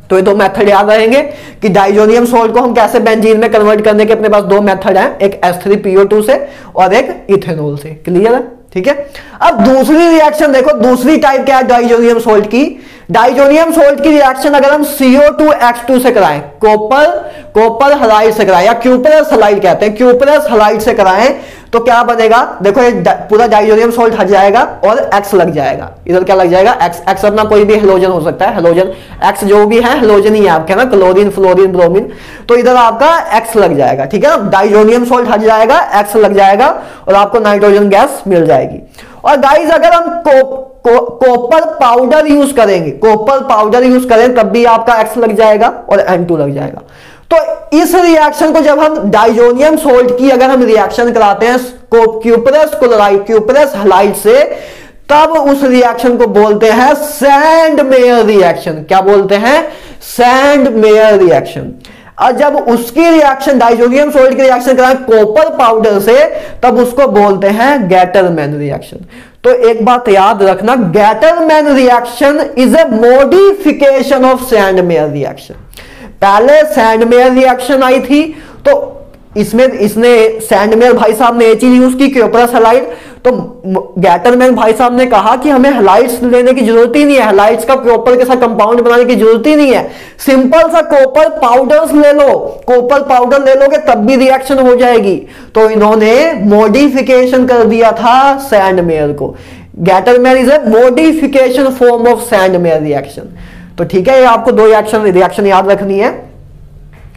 तो ये दो मेथड याद रहेंगे कि डाइजोनियम सॉल्ट को हम कैसे बेंजीन में कन्वर्ट करने के अपने पास दो मेथड हैं, एक H3PO2 से और एक इथेनॉल से। क्लियर है, ठीक है। अब दूसरी रिएक्शन देखो, दूसरी टाइप क्या है डाइजोनियम सॉल्ट की। डाइजोनियम सॉल्ट की रिएक्शन अगर हम CO2H2 से कराएं, कॉपर हलाइड से कराएं, या क्यूपरस हलाइड कहते हैं, क्यूपरस हलाइड से कराएं, तो क्या बनेगा, देखो ये पूरा डाइजोनियम सॉल्ट हट जाएगा और X लग जाएगा। इधर क्या लग जाएगा, X अपना कोई भी हेलोजन हो सकता है, हेलोजन X जो भी है हेलोजन ही है आपके ना, क्लोरीन, फ्लोरीन, ब्रोमीन, तो इधर आपका X लग जाएगा, ठीक है ना। डाइजोनियम सॉल्ट हट जाएगा, X लग जाएगा और आपको नाइट्रोजन गैस मिल जाएगी। और गाइस अगर हम कॉपर पाउडर यूज करें तब भी आपका X लग जाएगा और N2 लग जाएगा। तो इस रिएक्शन को जब हम डाइजोनियम सॉल्ट की अगर हम रिएक्शन कराते हैं क्यूपरस हलाइड से, तब उस रिएक्शन को बोलते हैं सैंड मेयर रिएक्शन। क्या बोलते हैं, सैंड मेयर रिएक्शन। और जब उसकी रिएक्शन डाइजोनियम सॉल्ट की रिएक्शन कराएं कॉपर पाउडर से, तब उसको बोलते हैं गैटरमैन रिएक्शन। तो एक बात याद रखना, Gattermann reaction is a modification of sand mayor reaction. पहले सैंड मेयर रिएक्शन आई थी तो इसने सैंड मेयर भाई साहब ने ये चीज यूज की, क्यूपरस हलाइड। तो गैटरमैन भाई साहब ने कहा कि हमें हलाइड्स लेने की जरूरत ही नहीं है, हलाइड्स का कॉपर के साथ कंपाउंड बनाने की जरूरत ही नहीं है, सिंपल सा कॉपर पाउडर्स ले लो, कॉपर पाउडर ले लोगे तब भी रिएक्शन हो जाएगी। तो इन्होंने मॉडिफिकेशन कर दिया था सैंड मेयर को। Gattermann is a modification form of sand mayor reaction. तो ठीक है, ये आपको दो रिएक्शन याद रखनी है।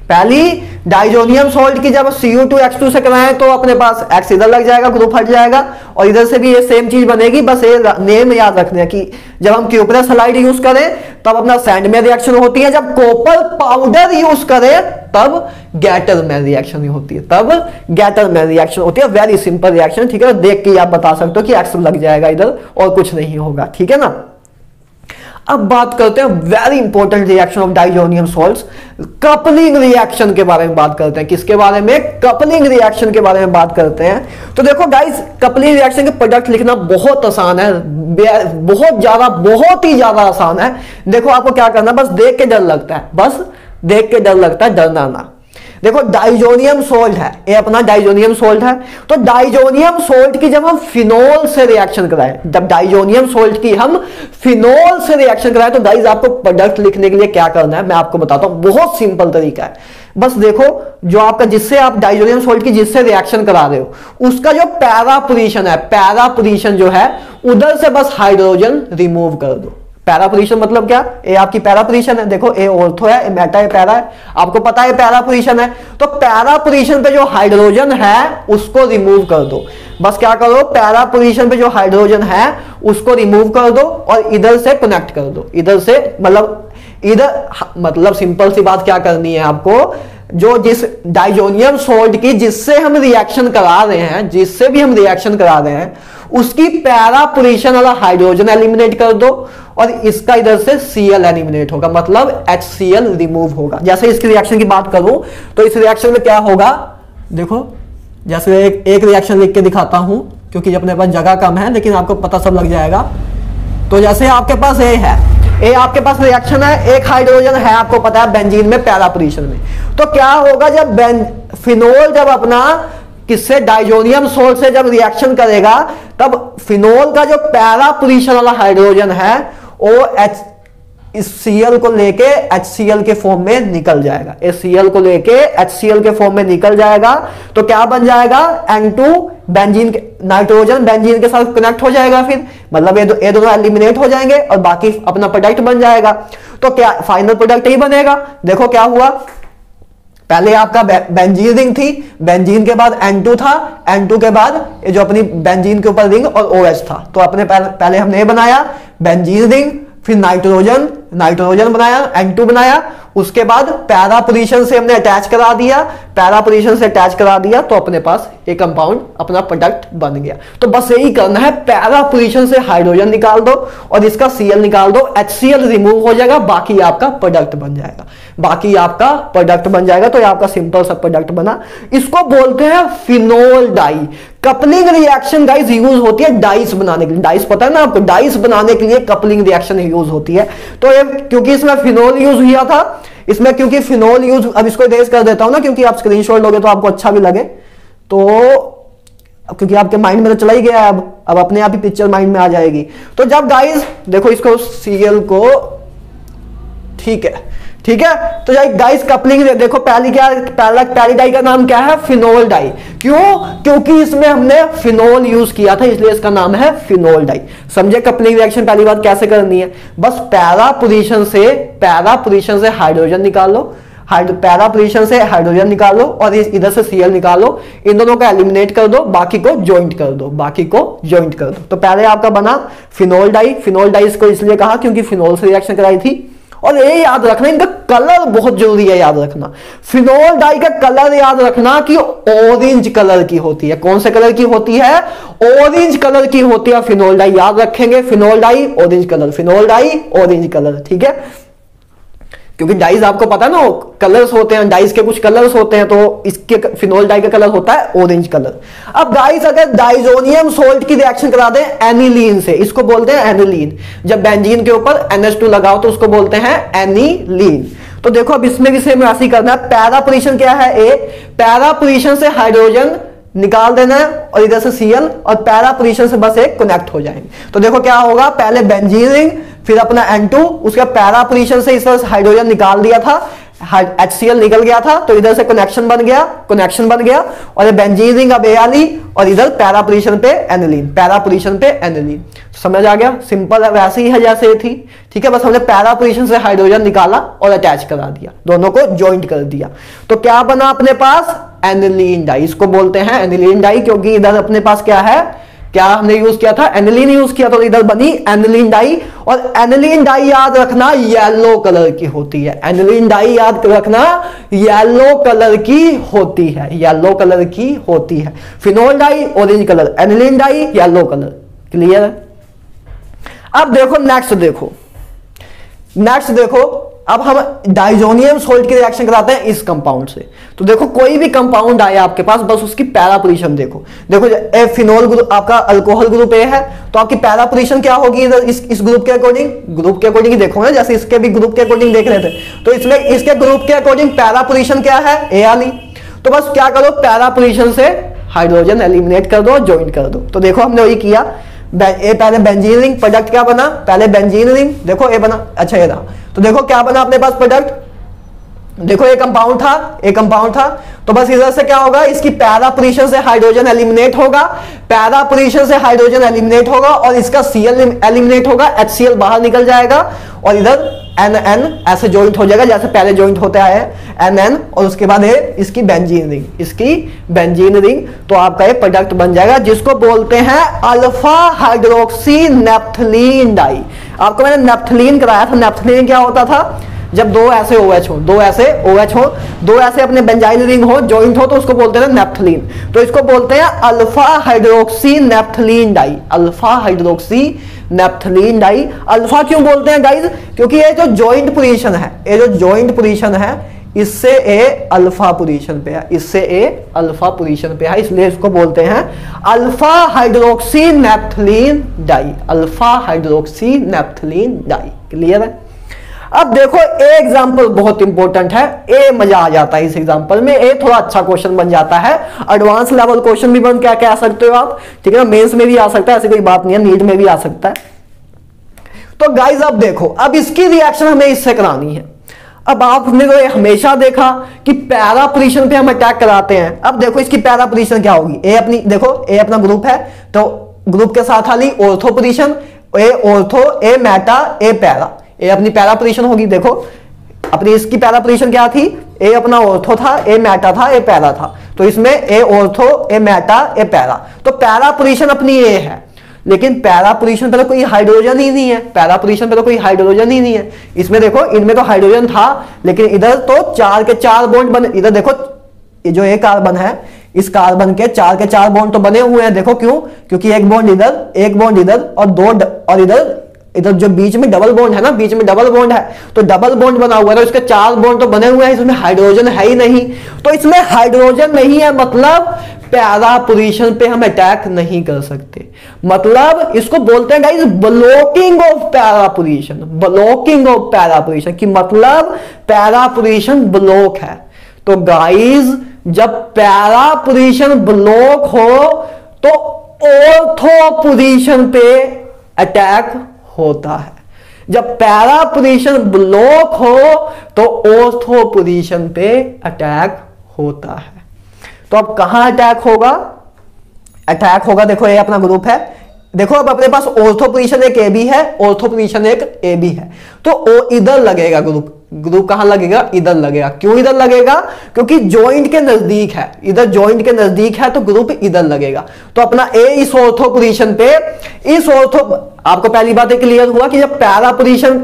पहली, डाइजोनियम सॉल्ट की जब Cu2H2 से कराएं तो अपने पास X इधर लग जाएगा, ग्रुप हट जाएगा, और इधर से भी ये सेम चीज बनेगी। बस ये नेम याद रखना है कि जब हम क्यूपरस हलाइड यूज करें तब अपना सैंड मेयर रिएक्शन होती है, जब कॉपर पाउडर यूज करें तब गैटरमैन रिएक्शन होती है। वेरी सिंपल रिएक्शन, ठीक है। देख के आप बता सकते हो कि X लग जाएगा इधर और कुछ नहीं होगा, ठीक है ना। अब बात करते हैं very important reaction of diazonium salts, coupling reaction के बारे में बात करते हैं। किसके बारे में, कपलिंग रिएक्शन के बारे में बात करते हैं। तो देखो गाइस, कपलिंग रिएक्शन के प्रोडक्ट लिखना बहुत आसान है, बहुत ही ज्यादा आसान है। देखो आपको क्या करना, बस देख के डर लगता है, डरना ना। देखो डाइजोनियम सॉल्ट है, ये अपना डाइजोनियम सॉल्ट है। तो डाइजोनियम सॉल्ट की जब हम फिनोल से रिएक्शन कराएं, तो गाइस आपको प्रोडक्ट लिखने के लिए क्या करना है मैं आपको बताता हूं, बहुत सिंपल तरीका है। बस देखो, जो आपका जिससे आप डाइजोनियम सॉल्ट की जिससे रिएक्शन करा रहे हो उसका जो पैरा पोजीशन जो है उधर से बस हाइड्रोजन रिमूव कर दो। पैरा पोजीशन मतलब क्या, ये आपकी पैरा पोजीशन है। देखो ए ऑर्थो है, ए मेटा है, पैरा है, आपको पता है पैरा पोजीशन है। तो पैरा पोजीशन पे जो हाइड्रोजन है उसको रिमूव कर दो। बस क्या करो, पैरा पोजीशन पे जो हाइड्रोजन है उसको रिमूव कर दो और इधर से कनेक्ट कर दो। मतलब सिंपल सी बात क्या करनी है आपको, जो जिस डाइजोनियम सॉल्ट की जिससे हम रिएक्शन करा रहे हैं उसकी पैरा पोजीशन वाला हाइड्रोजन एलिमिनेट कर दो और इसका इधर से Cl एलिमिनेट होगा, मतलब HCl रिमूव होगा। जैसे इसकी रिएक्शन की बात करूं तो इस रिएक्शन में क्या होगा, देखो जैसे एक रिएक्शन लिख के दिखाता हूं क्योंकि अपने पास जगह कम है, लेकिन आपको पता सब लग जाएगा। तो जैसे आपके पास ए है, ए आपके पास रिएक्शन है, एक हाइड्रोजन है आपको पता है बेंजीन में पैरा पोजीशन में। तो क्या होगा, जब फिनोल जब अपना किससे डाइजोनियम सॉल्ट से जब रिएक्शन करेगा तब फिनोल का जो पैरा पोजीशन वाला हाइड्रोजन है वो इस Cl को लेके HCl के फॉर्म में निकल जाएगा। इस Cl को लेके HCl के फॉर्म में निकल जाएगा तो क्या बन जाएगा, N2 बेंजीन नाइट्रोजन बेंजीन के साथ कनेक्ट हो जाएगा, फिर मतलब ये दोनों एलिमिनेट हो जाएंगे और बाकी अपना प्रोडक्ट बन जाएगा। तो क्या फाइनल प्रोडक्ट ही बनेगा। देखो क्या हुआ, पहले आपका बेंजीन रिंग थी, बेंजीन के बाद N2 था, N2 के बाद ये जो अपनी बेंजीन के ऊपर रिंग और OH था। तो अपने पहले हमने ये बनाया बेंजीन रिंग, फिर नाइट्रोजन बनाया, N2 बनाया, उसके बाद पैरा पोजीशन से हमने अटैच करा दिया, पैरा पोजीशन से अटैच करा दिया तो अपने पास एक कंपाउंड अपना प्रोडक्ट बन गया। तो बस यही करना है, पैरा पोजीशन से हाइड्रोजन निकाल दो और इसका Cl निकाल दो, HCl रिमूव हो जाएगा, बाकी आपका प्रोडक्ट बन जाएगा, बाकी आपका प्रोडक्ट बन जाएगा। तो ये आपका सिंपल सा प्रोडक्ट बना। इसको बोलते हैं phenol dye. Coupling reaction guys use होती है डाइस बनाने के लिए। डाइस पता है ना आपको, डाइस बनाने के लिए कपलिंग रिएक्शन यूज होती है। तो ये क्योंकि इसमें फिनोल यूज हुआ था, इसमें क्योंकि फिनोल यूज, अब इसको इरेज कर देता हूं ना क्योंकि आप स्क्रीनशॉट लोगे तो आपको अच्छा भी लगे, तो क्योंकि आपके माइंड में तो चला ही गया है, अब अपने आप ही पिक्चर माइंड में आ जाएगी। तो जब गाइस देखो इसको Cl को, ठीक है ठीक है, तो गाइस कपलिंग देखो, पहली डाई का नाम क्या है, फिनोल डाई। क्यों? क्योंकि इसमें हमने फिनोल यूज किया था, इसलिए इसका नाम है फिनोल डाई। समझे कपलिंग रिएक्शन पहली बात कैसे करनी है? बस पैरा पोजीशन से हाइड्रोजन निकाल लो, पैरा पोजीशन से हाइड्रोजन निकालो और इधर से Cl निकालो, इन दोनों को एलिमिनेट कर दो, बाकी को ज्वाइंट कर दो, तो पहले आपका बना फिनोल डाई। फिनोल डाई इसको इसलिए कहा क्योंकि फिनोल से रिएक्शन कराई थी। और ये याद रखना, इनका कलर बहुत जरूरी है याद रखना। फिनोल डाई का कलर याद रखना कि ऑरेंज कलर की होती है। कौन से कलर की होती है? ऑरेंज कलर की होती है फिनोल डाई। याद रखेंगे, phenol dye orange colour, phenol dye orange colour, ठीक है। क्योंकि डाइज आपको पता है ना, कलर्स होते हैं, डाइज के कुछ कलर्स होते हैं, तो इसके फिनोल डाई का कलर होता है ऑरेंज कलर। अब गाइस अगर डाइजोनियम सोल्ट की रिएक्शन करा दें एनिलीन से, इसको बोलते हैं एनिलीन। जब बेंजीन के ऊपर NH2 लगाओ तो उसको बोलते हैं एनिलीन। तो देखो अब इसमें भी सेम राशि करना है। पैरा पोजीशन क्या है? ए। पैरा पोजीशन से हाइड्रोजन निकाल देना है और इधर से Cl, और पैरा पोजीशन से बस एक कनेक्ट हो जाएंगे। तो देखो क्या होगा, पहले बेंजीन रिंग, फिर अपना N2, उसके पैरा पोजीशन से इस तरह से हाइड्रोजन निकाल दिया था, HCl निकल गया था, तो इधर से कनेक्शन बन गया और ये बेंजीन रिंग अब एआली और इधर पैरा पोजीशन पे एनिलीन, समझ आ गया? सिंपल है, वैसे ही है जैसे ये थी, ठीक है। बस हमने पैरा पोजीशन से हाइड्रोजन निकाला और अटैच करा दिया, दोनों को ज्वाइंट कर दिया, तो क्या बना अपने पास? Aniline die. इसको बोलते हैं एनिलीन डाई क्योंकि इधर अपने पास क्या है, क्या हमने यूज किया था? एनिलीन यूज किया, तो इधर बनी एनिलीन डाई। और एनिलीन डाई याद रखना येलो कलर की होती है। एनिलीन डाई याद रखना येलो कलर की होती है। Phenol dye orange colour, aniline dye yellow colour. Clear है? अब देखो नेक्स्ट देखो, अब हम डाइजोनियम सोल्ट की रिएक्शन कराते हैं इस कंपाउंड से। तो देखो कोई भी कंपाउंड आया आपके पास, बस उसकी पैरा पोजीशन देखो। ए फिनोल ग्रुप आपका अल्कोहल ग्रुप ए है, तो आपकी पैरा पोजीशन क्या होगी? इधर इस ग्रुप के अकॉर्डिंग ही देखो ना, जैसे इसके भी ग्रुप के अकॉर्डिंग देख रहे थे, तो इसमें इसके ग्रुप के अकॉर्डिंग पैरा पोजीशन क्या है? ए वाली। तो बस क्या करो, पैरा पोजीशन से हाइड्रोजन एलिमिनेट कर दो, ज्वाइंट कर दो। तो देखो हमने वही किया, पहले बेंजीन रिंग, प्रोडक्ट क्या बना? पहले बेंजीन रिंग, देखो ए बना, अच्छा ये रहा। तो देखो क्या बना अपने पास प्रोडक्ट, देखो एक कंपाउंड था, तो बस इधर से क्या होगा, इसकी पैरा पोजीशन से हाइड्रोजन एलिमिनेट होगा, और इसका Cl एलिमिनेट होगा, HCl बाहर निकल जाएगा और इधर NN ऐसे ज्वाइंट हो जाएगा जैसे पहले ज्वाइंट होते आए हैं NN, और उसके बाद है इसकी बेंजीन रिंग, तो आपका ये प्रोडक्ट बन जाएगा जिसको बोलते हैं अल्फा हाइड्रोक्सी नेप्थलीन डाई। आपको मैंने नेप्थलीन कराया था। नेप्थलीन क्या होता था? जब दो ऐसे अपने बेंजाइल रिंग हो, ज्वाइंट हो, तो उसको बोलते हैं नेप्थलीन। तो इसको बोलते हैं alpha hydroxy naphthalene dye. Alpha क्यों बोलते हैं गाइस? क्योंकि ये जो ज्वाइंट पोजीशन है, इससे ए अल्फा पोजीशन पे है, इसलिए इसको बोलते हैं alpha hydroxy naphthalene dye. Clear है? अब देखो ए एग्जांपल बहुत इंपॉर्टेंट है, ए मजा आ जाता है इस एग्जांपल में, ए थोड़ा अच्छा क्वेश्चन बन जाता है, एडवांस लेवल क्वेश्चन भी बन क्या कह सकते हो आप, ठीक है ना। मेंस में भी आ सकता है, ऐसी कोई बात नहीं है, नीट में भी आ सकता है। तो गाइस अब देखो, अब इसकी रिएक्शन हमें इससे करानी है। अब आपने तो हमेशा देखा कि पैरा पोजीशन पे हम अटैक कराते हैं। अब देखो इसकी पैरा पोजीशन क्या होगी, ए अपनी देखो, ए अपना ग्रुप है, तो ग्रुप के साथ वाली ऑर्थो पोजीशन, ए ऑर्थो, ए मेटा, ए पैरा, ए अपनी पैरा पोजीशन होगी। देखो अपनी इसकी पैरा पोजीशन क्या थी, ए अपना ऑर्थो था, ए मेटा था, ए पैरा था, तो इसमें ए ऑर्थो, ए मेटा, ए पैरा, तो पैरा पोजीशन अपनी ए है। लेकिन पैरा पोजीशन पे तो कोई हाइड्रोजन ही नहीं है, पैरा पोजीशन पे तो कोई हाइड्रोजन ही नहीं है। इसमें देखो इनमें तो हाइड्रोजन था, लेकिन इधर तो 4 के 4 बॉन्ड बने। इधर देखो ये जो एक कार्बन है, इस कार्बन के 4 के 4 बॉन्ड तो बने हुए हैं। देखो क्यों? क्योंकि एक बॉन्ड इधर और दो और इधर जो बीच में डबल बॉन्ड है ना, बीच में डबल बॉन्ड है, तो डबल बॉन्ड बना हुआ है, तो इसके 4 बॉन्ड तो बने हुए हैं, इसमें हाइड्रोजन है ही नहीं। तो इसमें हाइड्रोजन नहीं है, मतलब पैरा पोजीशन पे हम अटैक नहीं कर सकते। मतलब इसको बोलते हैं guys blocking of para position, blocking of para position, की मतलब पैरा पोजीशन ब्लॉक है। तो गाइस जब पैरा पोजीशन ब्लॉक हो तो ऑर्थो पोजीशन पे अटैक होता है। जब पैरा पोजीशन ब्लॉक हो तो ऑर्थो पोजीशन पे अटैक होता है। तो अब कहां अटैक होगा? अटैक होगा, देखो ये अपना ग्रुप है, देखो अब अपने पास ऑर्थो पोजीशन एक ए बी है, ऑर्थो पोजीशन एक ए बी है, तो ओ इधर लगेगा ग्रुप कहां लगेगा? इधर लगेगा। क्यों इधर लगेगा? क्योंकि जॉइंट के नजदीक है, इधर जॉइंट के नजदीक है तो ग्रुप इधर लगेगा। तो अपना ए इस ऑर्थो पोजीशन पे, इस ऑर्थो, आपको पहली बात क्लियर हुआ कि जब पैरा पोजीशन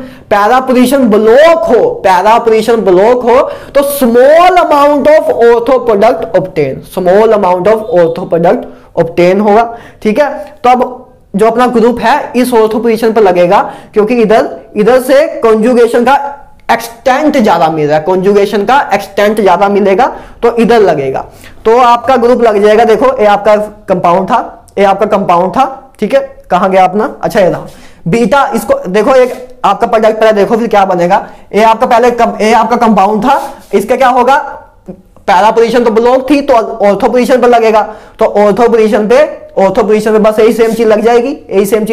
ब्लॉक हो, पैरा पोजीशन ब्लॉक हो तो small amount of ortho product obtain, small amount of ortho product obtain होगा। ठीक है, तो अब जो अपना ग्रुप है इस ऑर्थो पोजीशन पर लगेगा, क्योंकि इधर से कॉन्जुगेशन का एक्सटेंट ज्यादा मिल रहा है, कॉन्जुगेशन का एक्सटेंट ज्यादा मिलेगा, तो इधर लगेगा। तो आपका ग्रुप लग जाएगा। देखो ये आपका कंपाउंड था, ठीक है, कहां गया अपना? अच्छा ये रहा बीटा। इसको देखो, एक आपका प्रोडक्ट पहले देखो फिर क्या बनेगा। ये आपका कंपाउंड था, इसका क्या होगा? पैरा पोजीशन तो ब्लॉक थी, तो ऑर्थो पोजीशन पर लगेगा, तो ऑर्थो पोजीशन पे बस यही सेम चीज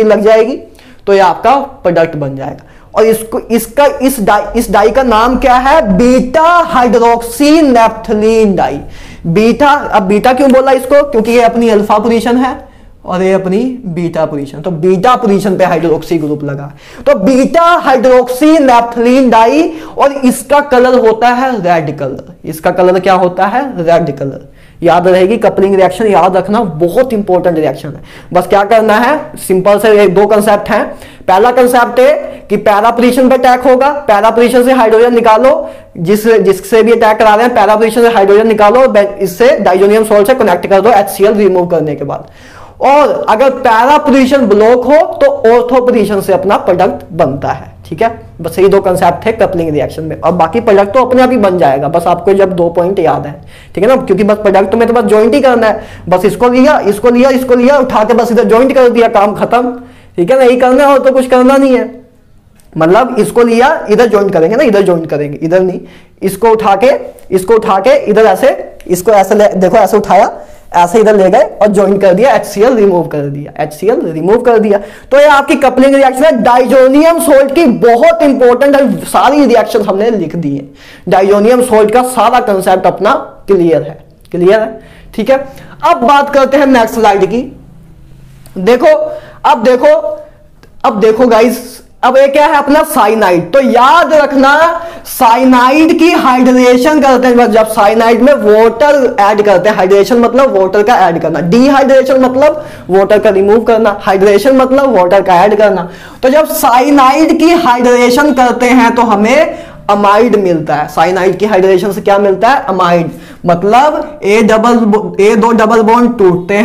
लग जाएगी, तो ये आपका प्रोडक्ट बन जाएगा। और इस डाई का नाम क्या है? Beta hydroxy naphthalene dye. Beta, अब बीटा क्यों बोला इसको? क्योंकि ये अपनी अल्फा पोजीशन है और ये अपनी बीटा पोजीशन, तो बीटा पोजीशन पे हाइड्रोक्सी ग्रुप लगा, तो बीटा हाइड्रोक्सी नैप्थलीन डाई। और इसका कलर होता है रेड कलर। इसका कलर क्या होता है? Red colour. याद रहेगी, कपलिंग रिएक्शन याद रखना, बहुत इंपॉर्टेंट रिएक्शन है। बस क्या करना है, सिंपल से 2 कंसेप्ट हैं। पहला कंसेप्ट है कि पैरा पोजीशन पे अटैक होगा, पैरा पोजीशन से हाइड्रोजन निकालो, जिससे भी अटैक करा रहे हैं पैरा पोजीशन से हाइड्रोजन निकालो, इससे डाइजोनियम सॉल्ट से कनेक्ट कर दो HCl रिमूव करने के बाद। और अगर पैरा पोजीशन ब्लॉक हो तो ऑर्थो पोजीशन से अपना प्रोडक्ट बनता है। ठीक है, बस यही 2 कंसेप्ट थे कपलिंग रिएक्शन में, और बाकी प्रोडक्ट तो अपने आप ही बन जाएगा, बस आपको जब 2 पॉइंट याद है। ठीक है ना, क्योंकि बस प्रोडक्ट में तो बस ज्वाइंट ही करना है, बस इसको लिया उठा के बस इधर ज्वाइंट कर दिया, काम खत्म। ठीक है ना, यही करना है और तो कुछ करना नहीं है। मतलब इसको लिया, इधर ज्वाइंट करेंगे ना, इधर ज्वाइंट करेंगे, इधर नहीं। इसको उठा के इधर ऐसे, इसको ऐसे देखो, ऐसे उठाया, ऐसे इधर ले गए और ज्वाइन कर दिया, HCl रिमूव कर दिया। तो ये आपकी कपलिंग रिएक्शन है डाइजोनियम सोल्ट की, बहुत इंपॉर्टेंट है। सारी रिएक्शन हमने लिख दी है, डाइजोनियम सोल्ट का सारा कंसेप्ट अपना क्लियर है। ठीक है, अब बात करते हैं नेक्स्ट स्लाइड की। अब देखो गाइस, अब ये क्या है अपना साइनाइड। तो याद रखना, साइनाइड की हाइड्रेशन करते हैं जब साइनाइड में वाटर ऐड करते हैं। हाइड्रेशन मतलब वाटर का ऐड करना, डिहाइड्रेशन मतलब वाटर का रिमूव करना, हाइड्रेशन मतलब वाटर का ऐड करना। तो जब साइनाइड की हाइड्रेशन करते हैं तो हमें अमाइड मिलता है। साइनाइड की हाइड्रेशन से क्या मिलता है? अमाइड। मतलब ए दो डबल बॉन्ड टूटते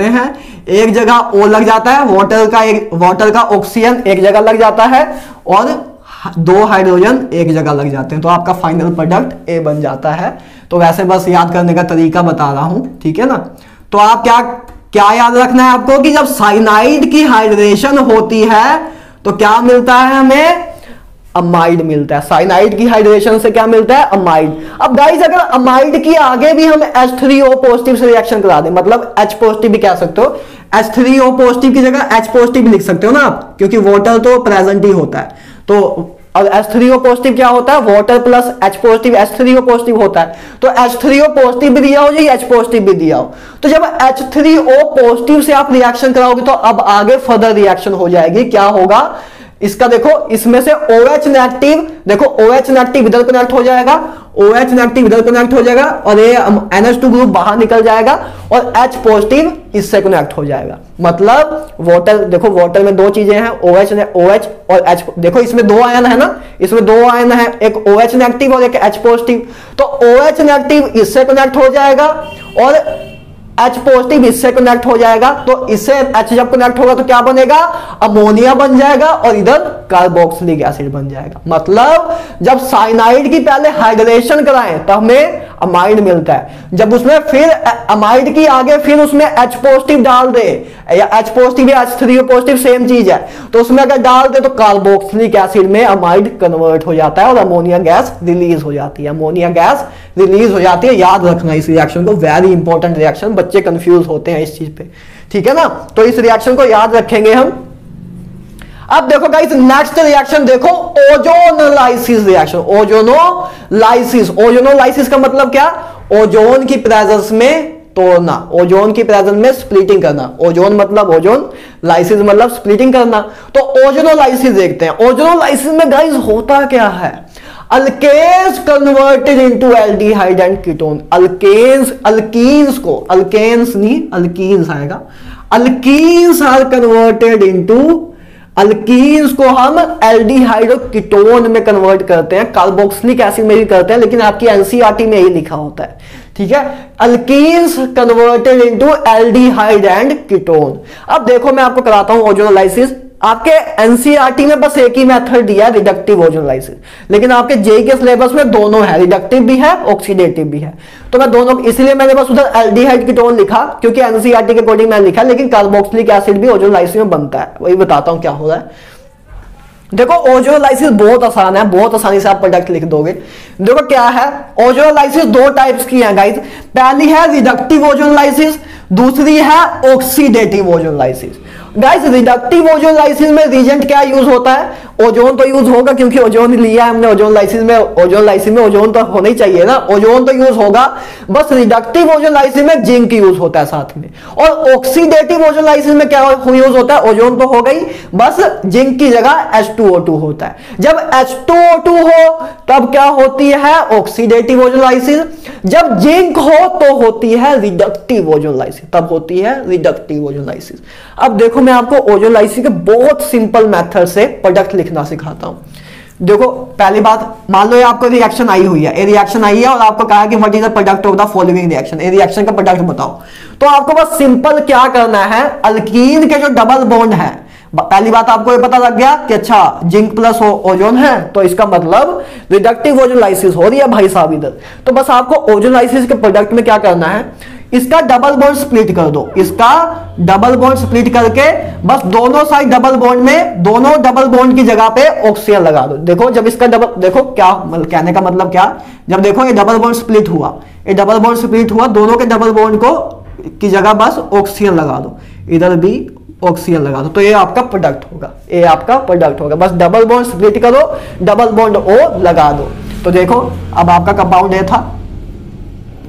हैं, एक जगह O लग जाता है, वाटर का ऑक्सीजन एक जगह लग जाता है, और 2 हाइड्रोजन एक जगह लग जाते हैं, तो आपका फाइनल प्रोडक्ट A बन जाता है। तो वैसे बस याद करने का तरीका बता रहा हूं, ठीक है ना। तो आप क्या याद रखना है आपको कि जब साइनाइड की हाइड्रेशन होती है तो क्या मिलता है हमें? अमाइड मिलता है। साइनाइड की हाइड्रेशन से क्या मिलता है? अमाइड। अब गाइस अगर अमाइड की आगे भी हम H3O पॉजिटिव से रिएक्शन करा दें, मतलब H पॉजिटिव भी कह सकते हो, H3O पॉजिटिव की जगह H पॉजिटिव लिख सकते हो ना आप, क्योंकि वाटर तो प्रेजेंट ही होता है। तो और H3O पॉजिटिव क्या होता है? Water plus H positive H3O positive होता है। तो H3O पॉजिटिव भी दिया हो या H पॉजिटिव भी दिया हो, तो जब H3O पॉजिटिव से आप रिएक्शन कराओगे तो अब आगे फर्दर रिएक्शन हो जाएगी। क्या होगा इसका? देखो इसमें से OH नेगेटिव, देखो OH नेगेटिव इधर कनेक्ट हो जाएगा OH नेगेटिव इधर कनेक्ट हो जाएगा और ये NH2 ग्रुप बाहर निकल जाएगा और H पॉजिटिव इससे कनेक्ट हो जाएगा। मतलब वाटर, देखो वाटर में दो चीजें हैं, OH और H। देखो इसमें दो आयन है ना, इसमें दो आयन है, एक OH नेगेटिव और एक H पॉजिटिव। तो OH नेगेटिव इससे कनेक्ट हो जाएगा और H पॉजिटिव इससे कनेक्ट हो जाएगा। तो इससे H जब कनेक्ट होगा तो क्या बनेगा, अमोनिया बन जाएगा और इधर कार्बोक्सिलिक एसिड बन जाएगा। मतलब जब साइनाइड की पहले हाइड्रेशन कराएं तो हमें अमाइड मिलता है, जब उसमें फिर अमाइड की आगे फिर उसमें H पॉजिटिव डाल दे या H पॉजिटिव या H3O पॉजिटिव सेम चीज है, तो उसमें अगर डाल दे तो कार्बोक्सिलिक एसिड में अमाइड कन्वर्ट हो जाता है और अमोनिया गैस रिलीज हो जाती है। अमोनिया गैस रिलीज हो जाती है। याद रखना इस रिएक्शन को, वेरी इंपॉर्टेंट रिएक्शन, बच्चे कंफ्यूज होते हैं इस चीज पे, ठीक है ना। तो इस रिएक्शन को याद रखेंगे हम। अब देखो गाइस नेक्स्ट रिएक्शन देखो, ओजोनोलाइसिस रिएक्शन। ओजोनोलाइसिस का मतलब क्या, ओजोन की प्रेजेंस में तोड़ना, ओजोन की प्रेजेंस में स्प्लिटिंग करना। ओजोन मतलब ओजोन, लाइसिस मतलब स्प्लिटिंग करना। तो ओजोनोलाइसिस देखते हैं। ओजोनोलाइसिस में गाइस होता क्या है, alkanes converted into aldehyde and ketone. Alkenes को, अल्केन्स नहीं अल्कीन्स आएगा, alkenes are converted into, alkenes को हम एल्डिहाइड और कीटोन में कन्वर्ट करते हैं, कार्बोक्सिलिक एसिड में भी करते हैं, लेकिन आपकी एनसीईआरटी में यही लिखा होता है, ठीक है। Alkenes converted into aldehyde and ketone. अब देखो मैं आपको कराता हूं ओजोनोलाइसिस। आपके एनसीईआरटी में बस एक ही मेथड दिया है, रिडक्टिव ओजोनोलाइसिस, लेकिन आपके जेईई के सिलेबस में दोनों है, रिडक्टिव भी है ऑक्सीडेटिव भी है। तो मैं दोनों, इसलिए मैंने बस उधर एल्डिहाइड कीटोन लिखा क्योंकि एनसीईआरटी के अकॉर्डिंग मैंने लिखा, लेकिन कार्बोक्सिलिक एसिड भी ओजोनोलाइसिस में बनता है। वही बताता हूं क्या हो रहा है। देखो ओजोनोलाइसिस बहुत आसान है, बहुत आसानी से आप प्रोडक्ट लिख दोगे। देखो क्या है, ओजोनोलाइसिस दो टाइप्स की है गाइस। पहली है रिडक्टिव ओजोनोलाइसिस, दूसरी है oxidative ozonolysis. Guys reductive ozonolysis में रीजेंट क्या यूज होता है, ओजोन तो यूज होगा क्योंकि ओजोन लिया है हमने ओजोनोलाइसिस में, ओजोनोलाइसिस में ओजोन तो होना ही चाहिए ना, ओजोन तो यूज होगा। बस रिडक्टिव ओजोनोलाइसिस में जिंक यूज होता है साथ में। और ऑक्सीडेटिव ओजोनोलाइसिस में क्या यूज होता है, ओजोन तो हो गई, बस जिंक की जगह H2O2 होता है। जब H2O2 हो तब क्या होती है, ऑक्सीडेटिव ओजोनोलाइसिस। जब जिंक हो तो होती है रिडक्टिव ओजोनोलाइसिस, तब होती है रिडक्टिव ओजोनोलाइसिस। अब देखो मैं आपको ओजोनोलाइसिस के बहुत सिंपल मेथड से प्रोडक्ट लिखना सिखाता हूं। देखो पहली बात, मान लो ये आपको रिएक्शन आई हुई है, ये रिएक्शन आई है और आपको कहा कि what is the product of the following reaction, ये रिएक्शन का प्रोडक्ट बताओ। तो आपको बस सिंपल क्या करना है, अल्कीन के जो डबल बॉन्ड है, पहली बात आपको ये पता लग गया कि अच्छा जिंक प्लस ओजोन है, तो इसका मतलब रिडक्टिव ओजोनोलाइसिस हो रही है भाई साहब इधर। तो बस आपको ओजोनोलाइसिस के प्रोडक्ट में क्या करना है, इसका डबल बॉन्ड स्प्लिट कर दो, इसका डबल बॉन्ड स्प्लिट करके बस दोनों साइड डबल बॉन्ड में, दोनों डबल बॉन्ड की जगह पे ऑक्सीजन लगा दो। देखो जब इसका डबल, देखो क्या कहने का मतलब क्या, जब देखो ये डबल बॉन्ड स्प्लिट हुआ, ये डबल बॉन्ड स्प्लिट हुआ, दोनों के डबल बॉन्ड को की जगह बस ऑक्सीजन लगा दो, इधर भी ऑक्सीजन लगा दो, तो ये आपका प्रोडक्ट होगा, ये आपका प्रोडक्ट होगा। बस डबल बॉन्ड स्प्लिट करो, डबल बॉन्ड O लगा दो। तो देखो अब आपका कंपाउंड A था,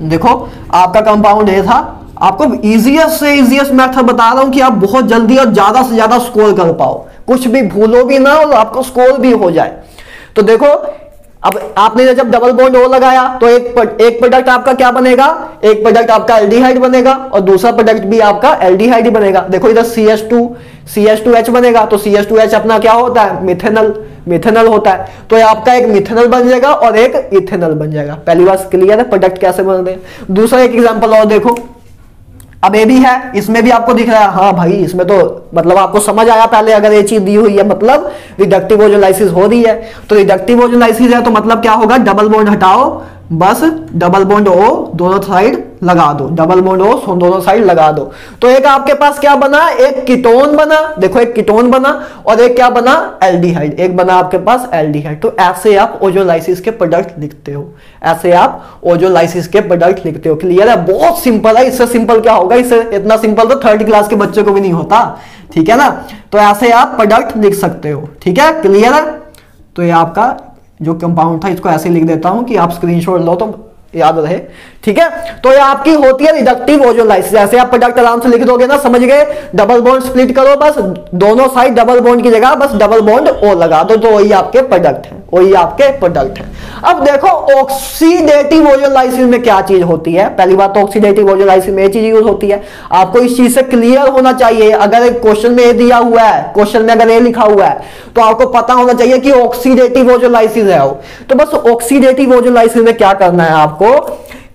देखो आपका कंपाउंड A था। आपको इजीएस्ट से इजीएस्ट मेथड बता रहा हूं कि आप बहुत जल्दी और ज्यादा से ज्यादा स्कोर कर पाओ, कुछ भी भूलो भी ना और आपको स्कोर भी हो जाए। तो देखो अब आपने जब डबल बॉन्ड O लगाया तो एक प्रोडक्ट आपका क्या बनेगा, एक प्रोडक्ट आपका एल्डिहाइड बनेगा और दूसरा प्रोडक्ट भी आपका एल्डिहाइड ही बनेगा। देखो इधर CH2H बनेगा, तो CH2H अपना क्या होता है, मिथेनॉल होता है। तो ये आपका एक मिथेनॉल बन जाएगा और एक इथेनॉल बन जाएगा। पहली बात क्लियर है प्रोडक्ट कैसे बनते हैं। दूसरा एक एग्जांपल और देखो, अब ये भी है, इसमें भी आपको दिख रहा है, हाँ भाई इसमें तो मतलब आपको समझ आया पहले, अगर ये चीज दी हुई है मतलब रिडक्टिव ओजोनोलाइसिस हो रही है। तो रिडक्टिव ओजोनोलाइसिस है तो मतलब क्या होगा, डबल बॉन्ड हटाओ, बस डबल बॉन्ड O दोनों साइड लगा दो, डबल बॉन्ड O दोनों साइड लगा दो। तो एक आपके पास क्या बना, एक कीटोन बना, देखो एक कीटोन बना और एक क्या बना, एल्डिहाइड, एक बना आपके पास एल्डिहाइड। तो ऐसे आप ओजोनोलाइसिस के प्रोडक्ट लिखते हो, ऐसे आप ओजोनोलाइसिस के प्रोडक्ट लिखते हो। क्लियर है, बहुत सिंपल है। इससे सिंपल क्या होगा, इससे इतना सिंपल तो 3rd क्लास के बच्चों को भी नहीं होता, ठीक है ना। तो ऐसे आप प्रोडक्ट लिख सकते हो, ठीक है, क्लियर है। तो ये आपका जो कंपाउंड था इसको ऐसे लिख देता हूं कि आप स्क्रीनशॉट लो तो याद रहे, ठीक है। तो ये आपकी होती है रिडक्टिव ओजोनोलाइसिस। ऐसे आप प्रोडक्ट आराम से लिख दोगे ना, समझ गए। डबल बॉन्ड स्प्लिट करो, बस दोनों साइड डबल बॉन्ड की जगह बस डबल बॉन्ड O लगा दो, तो वही आपके प्रोडक्ट है। वही आपके प्रोडक्ट है। अब देखो ऑक्सीडेटिव ओजोलाइसिस में क्या चीज होती है। पहली बात तो ऑक्सीडेटिव ओजोलाइसिस में ये चीज यूज होती है, आपको इस चीज से क्लियर होना चाहिए। अगर एक क्वेश्चन में ये दिया हुआ है, क्वेश्चन में अगर ये लिखा हुआ है तो आपको पता होना चाहिए कि ऑक्सीडेटिव ओजोलाइसिस है वो। तो बस ऑक्सीडेटिव ओजोलाइसिस में क्या करना है आपको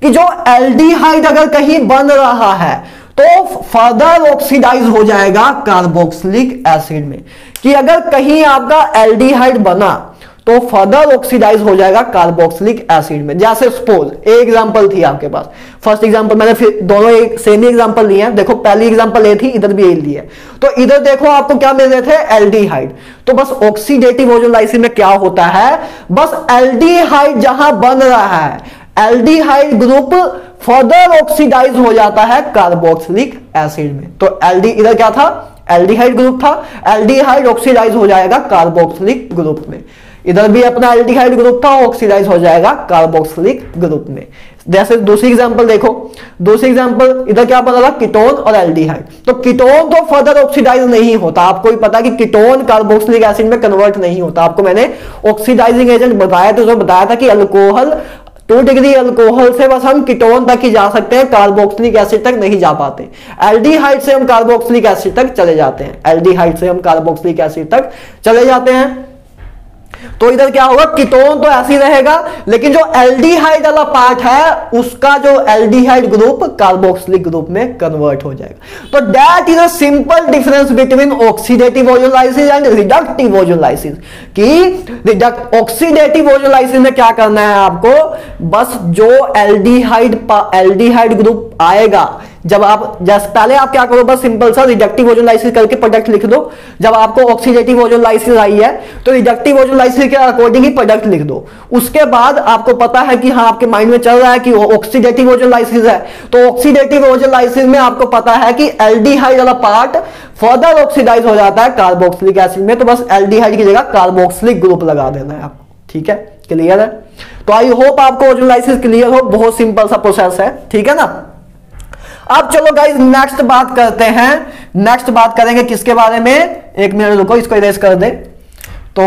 कि जो एल्डिहाइड अगर कहीं बन रहा है तो फर्दर ऑक्सीडाइज हो जाएगा कार्बोक्सिलिक एसिड में, कि अगर कहीं आपका एल्डिहाइड बना तो फर्दर ऑक्सीडाइज हो जाएगा कार्बोक्सिलिक एसिड में। जैसे सपोज एक एग्जांपल थी आपके पास, फर्स्ट एग्जांपल मैंने फिर दोनों एक सेम ही एग्जांपल लिए हैं। देखो पहली एग्जांपल ये थी, इधर भी ये ली है। तो इधर देखो आपको क्या मिल रहे थे, एल्डिहाइड। तो बस ऑक्सीडेटिव ओजोलाइसिस में क्या होता है, बस एल्डिहाइड जहां बन रहा है, एल्डिहाइड ग्रुप फर्दर ऑक्सीडाइज हो जाता है कार्बोक्सिलिक एसिड में। तो एल्डी इधर क्या था, एल्डिहाइड ग्रुप था, एल्डिहाइड ऑक्सीडाइज हो जाएगा कार्बोक्सिलिक ग्रुप में। इधर भी अपना एल्डिहाइड ग्रुप था, ऑक्सीडाइज हो जाएगा कार्बोक्सिलिक ग्रुप में। जैसे दूसरी एग्जांपल देखो, दूसरी एग्जांपल इधर क्या बना था, कीटोन और एल्डिहाइड। तो कीटोन तो फर्दर ऑक्सीडाइज नहीं होता, आपको ही पता कि कीटोन कार्बोक्सिलिक एसिड में कन्वर्ट नहीं होता। आपको मैंने ऑक्सीडाइजिंग एजेंट बताया तो बताया था कि अल्कोहल 2 डिग्री अल्कोहल से बस हम कीटोन तक ही जा सकते हैं, कार्बोक्सिलिक एसिड तक नहीं जा पाते। एल्डिहाइड से हम कार्बोक्सिलिक एसिड तक चले जाते हैं, एल्डिहाइड से हम कार्बोक्सिलिक एसिड तक चले जाते हैं। तो इधर क्या होगा, कीटोन तो ऐसे ही रहेगा, लेकिन जो एल्डिहाइड वाला पार्ट है उसका जो एल्डिहाइड ग्रुप कार्बोक्सिलिक ग्रुप में कन्वर्ट हो जाएगा। तो that is a simple difference between oxidative ozonolysis and reductive ozonolysis. कि ऑक्सीडेटिव ओजोलाइसिस में क्या करना है आपको, बस जो एल्डिहाइड ग्रुप आएगा, जब आप जैसे पहले आप क्या करो, बस सिंपल सा रिडक्टिव ओजोलाइसिस करके प्रोडक्ट लिख दो। जब आपको ऑक्सीडेटिव ओजोलाइसिस आई है तो रिडक्टिव ओजोलाइसिस के अकॉर्डिंग ही प्रोडक्ट लिख दो। उसके बाद आपको पता है कि हाँ, आपके माइंड में चल रहा है कि ऑक्सीडेटिव ओजोलाइसिस है, तो ऑक्सीडेटिव ओजोलाइसिस में आपको पता है कि एल्डिहाइड वाला पार्ट फर्दर ऑक्सीडाइज हो जाता है कार्बोक्सिलिक एसिड में। तो बस एल्डिहाइड की जगह कार्बोक्सिलिक ग्रुप लगा देना है आपको। ठीक है, क्लियर है? तो आई होप आपको ओजोलाइसिस क्लियर हो, बहुत सिंपल सा प्रोसेस है। ठीक है ना? अब चलो गाइस नेक्स्ट बात करते हैं। नेक्स्ट बात करेंगे किसके बारे में, एक मिनट रुको, इसको इरेज कर दे। तो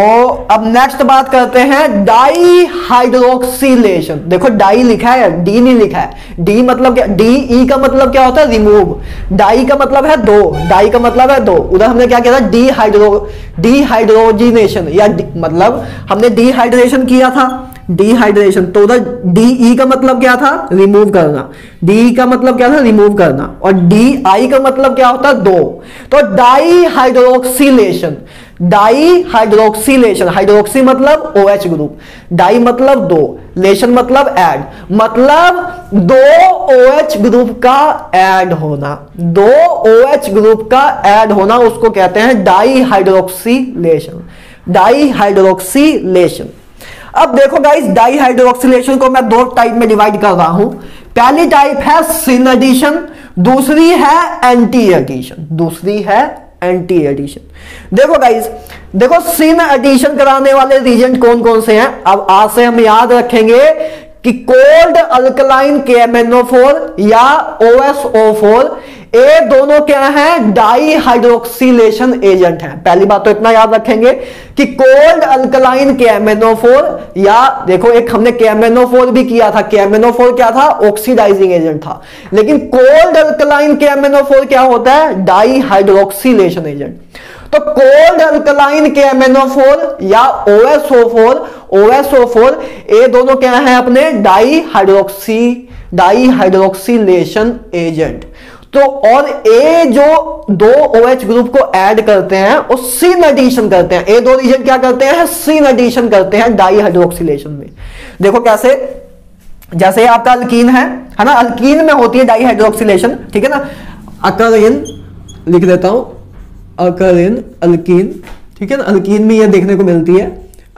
अब नेक्स्ट बात करते हैं डाई हाइड्रोक्सिलेशन। देखो डाई लिखा है, डी नहीं लिखा है। डी मतलब क्या, डी ई का मतलब क्या होता है, रिमूव। डाई का मतलब है दो, डाई का मतलब है दो। उधर हमने क्या किया था, डिहाइड्रोजिनेशन, या मतलब हमने डिहाइड्रेशन किया था, डिहाइड्रेशन। तो उधर डी का मतलब क्या था, रिमूव करना। डी का मतलब क्या था, रिमूव करना। और डी आई का मतलब क्या होता है, दो। तो di hydroxylation, di hydroxylation, hydroxy मतलब OH ग्रुप, डाई मतलब दो, लेशन मतलब ऐड, मतलब दो OH ग्रुप का ऐड होना, दो OH ग्रुप का ऐड होना, उसको कहते हैं डाई हाइड्रोक्सिलेशन, डाई हाइड्रोक्सिलेशन। अब देखो गाइस, डाई हाइड्रोक्सिलेशन को मैं दो टाइप में डिवाइड कर रहा हूं। पहली टाइप है सिन एडिशन, दूसरी है एंटी एडिशन, दूसरी है एंटी एडिशन। देखो गाइस, देखो सिन एडिशन कराने वाले रीजेंट कौन कौन से हैं। अब आज से हम याद रखेंगे कि कोल्ड अल्कलाइन KMnO4 या OSO4, ये दोनों क्या हैं, डाई हाइड्रोक्सिलेशन एजेंट हैं। पहली बात तो इतना याद रखेंगे कि कोल्ड अल्कलाइन KMnO4, या देखो एक हमने KMnO4 भी किया था। KMnO4 क्या था, ऑक्सीडाइजिंग एजेंट था, लेकिन कोल्ड अल्कलाइन KMnO4 क्या होता है, डाई हाइड्रोक्सिलेशन एजेंट। तो कोल्ड अल्कलाइन KMnO4 या OSO4, ये दोनों क्या है अपने डाई हाइड्रोक्सिलेशन एजेंट। तो और ये जो दो OH ग्रुप को ऐड करते हैं और सिन एडिशन करते हैं, ये दो रीजन क्या करते हैं, सिन एडिशन करते हैं डाई हाइड्रोक्सिलेशन में। देखो कैसे, जैसे आपका अल्कीन है ना, अल्कीन में होती है डाई हाइड्रोक्सिलेशन, ठीक है ना। अकर इन लिख देता हूं, अकर इन अल्कीन, ठीक है ना। अल्कीन में ये देखने को मिलती है,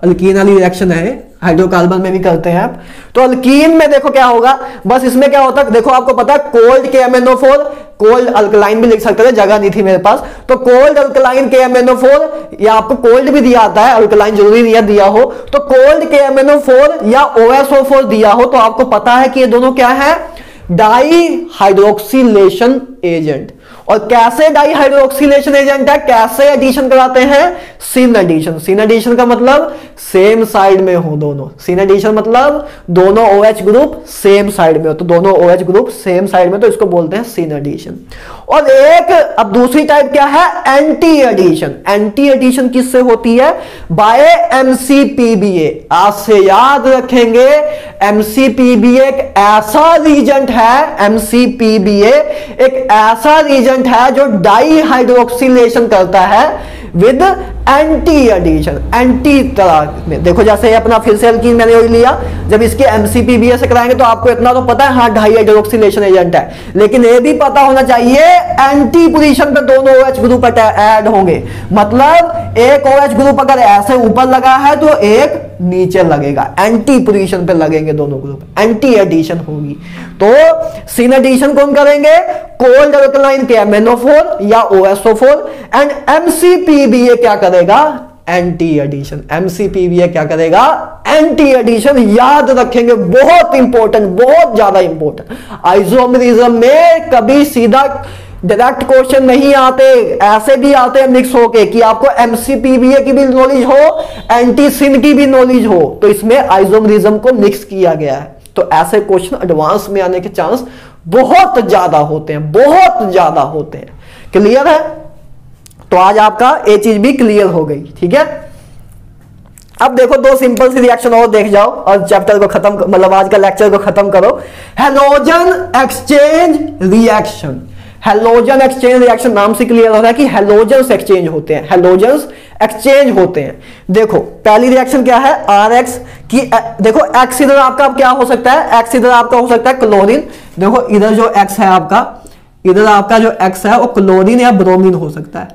अल्कीन वाली रिएक्शन है, हाइड्रोकार्बन में भी करते हैं आप। तो अल्कीन में देखो क्या होगा, बस इसमें क्या होता है, देखो आपको पता है कोल्ड KMnO4, कोल्ड अल्कलाइन भी लिख सकते थे, जगह नहीं थी मेरे पास। तो कोल्ड अल्कलाइन KMnO4, या आपको कोल्ड भी दिया आता है, अल्कलाइन जरूरी नहीं है दिया हो। तो कोल्ड KMnO4 या OSO4 दिया हो, तो आपको पता है कि ये दोनों क्या है, डाई हाइड्रोक्सिलेशन एजेंट। और कैसे डाई हाइड्रोक्सिलेशन एजेंट है, कैसे एडिशन कराते हैं, सिन एडिशन। सिन एडिशन का मतलब सेम साइड में हो दोनों। सिन एडिशन मतलब दोनों OH ग्रुप सेम साइड में हो, तो दोनों OH ग्रुप सेम साइड में, तो इसको बोलते हैं सिन एडिशन। और एक अब दूसरी टाइप क्या है, एंटी एडिशन। एंटी एडिशन किससे होती है, बाय MCPBA। आज से याद रखेंगे MCPBA एक ऐसा रीजेंट है, MCPBA एक ऐसा रीजेंट है जो डाई हाइड्रोक्सिलेशन करता है विद एंटी एडिशन। एंटी तरह में देखो, जैसे अपना फिर से एल्कीन मैंने वही लिया, जब इसके MCPBA से कराएंगे तो आपको इतना तो पता है, हाँ डाई हाइड्रोक्सिलेशन एजेंट है, लेकिन ये भी पता होना चाहिए एंटी पोजीशन पे दोनों OH ग्रुप ऐड होंगे। मतलब एक OH ग्रुप अगर ऐसे ऊपर लगा है तो एक नीचे लगेगा, एंटी पोजीशन पे लगेंगे दोनों ग्रुप, एंटी एडिशन होगी। तो सिन एडिशन कौन करेंगे, कोल्ड अल्कलाइन के MnO4 या OSO4, एंड MCPBA क्या करेगा, एंटी एडिशन। MCPBA क्या करेगा, एंटी एडिशन। याद रखेंगे, बहुत इंपॉर्टेंट, बहुत ज्यादा इंपॉर्टेंट। आइसोमरिज्म में कभी सीधा डायरेक्ट क्वेश्चन नहीं आते, ऐसे भी आते हैं मिक्स होके कि आपको MCPBA की भी नॉलेज हो, एंटी सिन की भी नॉलेज हो, तो इसमें आइसोमरिज्म को मिक्स किया गया है। तो ऐसे क्वेश्चन एडवांस में आने के चांस बहुत ज्यादा होते हैं, बहुत ज्यादा होते हैं। क्लियर है? तो आज आपका ये चीज भी क्लियर हो गई, ठीक है। अब देखो दो सिंपल सी रिएक्शन और देख जाओ और चैप्टर को खत्म, मतलब आज का लेक्चर को खत्म करो। Halogen exchange reaction. Halogen exchange reaction नाम से क्लियर हो रहा है कि हैलोजन्स एक्सचेंज होते हैं, हैलोजन्स एक्सचेंज होते हैं। देखो पहली रिएक्शन क्या है, RX की, देखो X इधर आपका क्या हो सकता है, X इधर आपका हो सकता है क्लोरीन। देखो इधर जो X है आपका, इधर आपका जो X है वो क्लोरीन या ब्रोमीन हो सकता है,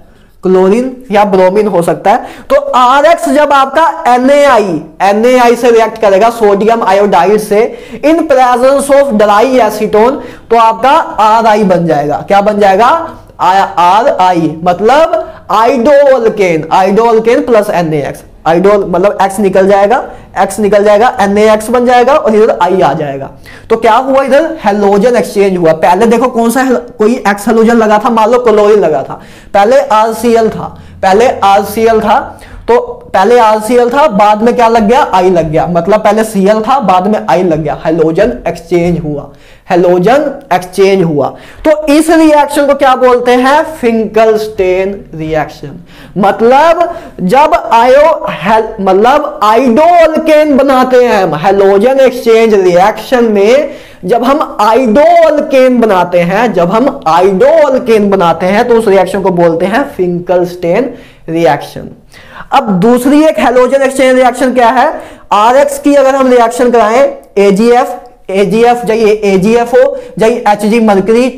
क्लोरीन या ब्रोमीन हो सकता है। तो RX जब आपका NaI से रिएक्ट करेगा सोडियम आयोडाइड से इन प्रेजेंस ऑफ ड्राई एसीटोन, तो आपका RI बन जाएगा। क्या बन जाएगा, RI मतलब आइडोअल्केन प्लस NaX। आइडोल मतलब X निकल जाएगा, NaX बन जाएगा और इधर I आ जाएगा। तो क्या हुआ, इधर हैलोजन एक्सचेंज हुआ। पहले देखो कौन सा कोई X हैलोजन लगा था, मान लो क्लोरीन लगा था, पहले RCl था, तो पहले RCl था, बाद में क्या लग गया, I लग गया। मतलब पहले Cl था, बाद में I लग गया, हैलोजन एक्सचेंज हुआ, हैलोजन एक्सचेंज हुआ। तो इस रिएक्शन को क्या बोलते हैं, फिंकलस्टेन रिएक्शन। मतलब जब मतलब आइडोअल्केन बनाते हैं हम, हैलोजन एक्सचेंज रिएक्शन में जब हम आइडोअल्केन बनाते हैं, तो उस रिएक्शन को बोलते हैं फिंकलस्टेन रिएक्शन। अब दूसरी एक हैलोजन एक्सचेंज रिएक्शन क्या है, RX की अगर हम रिएक्शन कराएं, AgF चाहिए, AgF हो, चाहिए Hg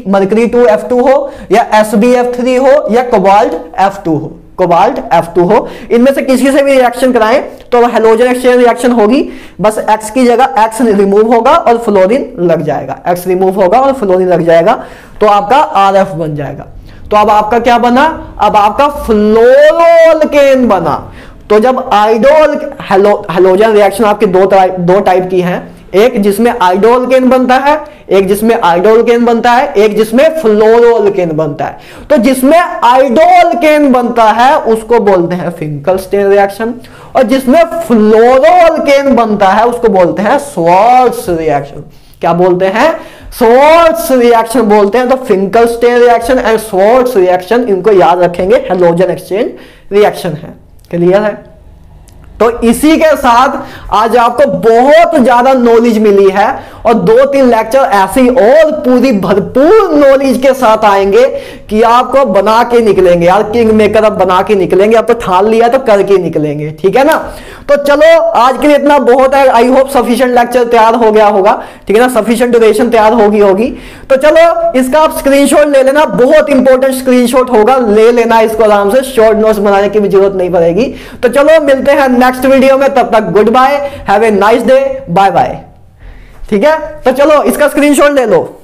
मरकरी 2F2 हो, या SbF3 हो, या कोबाल्ट F2 हो, इनमें से किसी से भी रिएक्शन कराएं तो हैलोजन एक्सचेंज रिएक्शन होगी। बस X की जगह X रिमूव होगा और फ्लोरीन लग जाएगा, X रिमूव होगा और फ्लोरीन लग जाएगा, तो आपका RF बन जाएगा। तो अब आपका क्या बना, अब आपका फ्लोरोअल्केन बना। तो जब हैलोजन रिएक्शन आपके दो टाइप की हैं, एक जिसमें आइडोअल्केन बनता है, एक जिसमें फ्लोरोअल्केन बनता है। तो जिसमें आइडोअल्केन बनता है उसको बोलते हैं फिंकलस्टेन रिएक्शन, और जिसमें फ्लोरोअल्केन बनता है उसको बोलते हैं स्वार्ट्ज रिएक्शन। क्या बोलते हैं, स्वार्ट्ज रिएक्शन बोलते हैं। तो फिंकलस्टेन रिएक्शन एंड स्वार्ट्ज रिएक्शन, इनको याद रखेंगे, हैलोजन एक्सचेंज रिएक्शन है। क्लियर है? तो इसी के साथ आज आपको बहुत ज्यादा नॉलेज मिली है, और 2-3 लेक्चर ऐसी और पूरी भरपूर नॉलेज के साथ आएंगे कि आपको बना के निकलेंगे यार, किंग मेकर अब बना के निकलेंगे। अब तो ठान लिया तो करके निकलेंगे, ठीक है ना। तो चलो आज के लिए इतना बहुत है। आई होप सफिशिएंट लेक्चर तैयार हो गया होगा, ठीक है ना, सफिशिएंट ड्यूरेशन तैयार होगी। तो चलो इसका आप स्क्रीनशॉट ले लेना, बहुत इंपॉर्टेंट स्क्रीनशॉट होगा, ले लेना इसको आराम से, शॉर्ट नोट्स बनाने की भी जरूरत नहीं पड़ेगी। तो चलो मिलते हैं नेक्स्ट वीडियो में, तब तक goodbye, have a nice day, bye bye. ठीक है, तो चलो इसका स्क्रीनशॉट ले लो।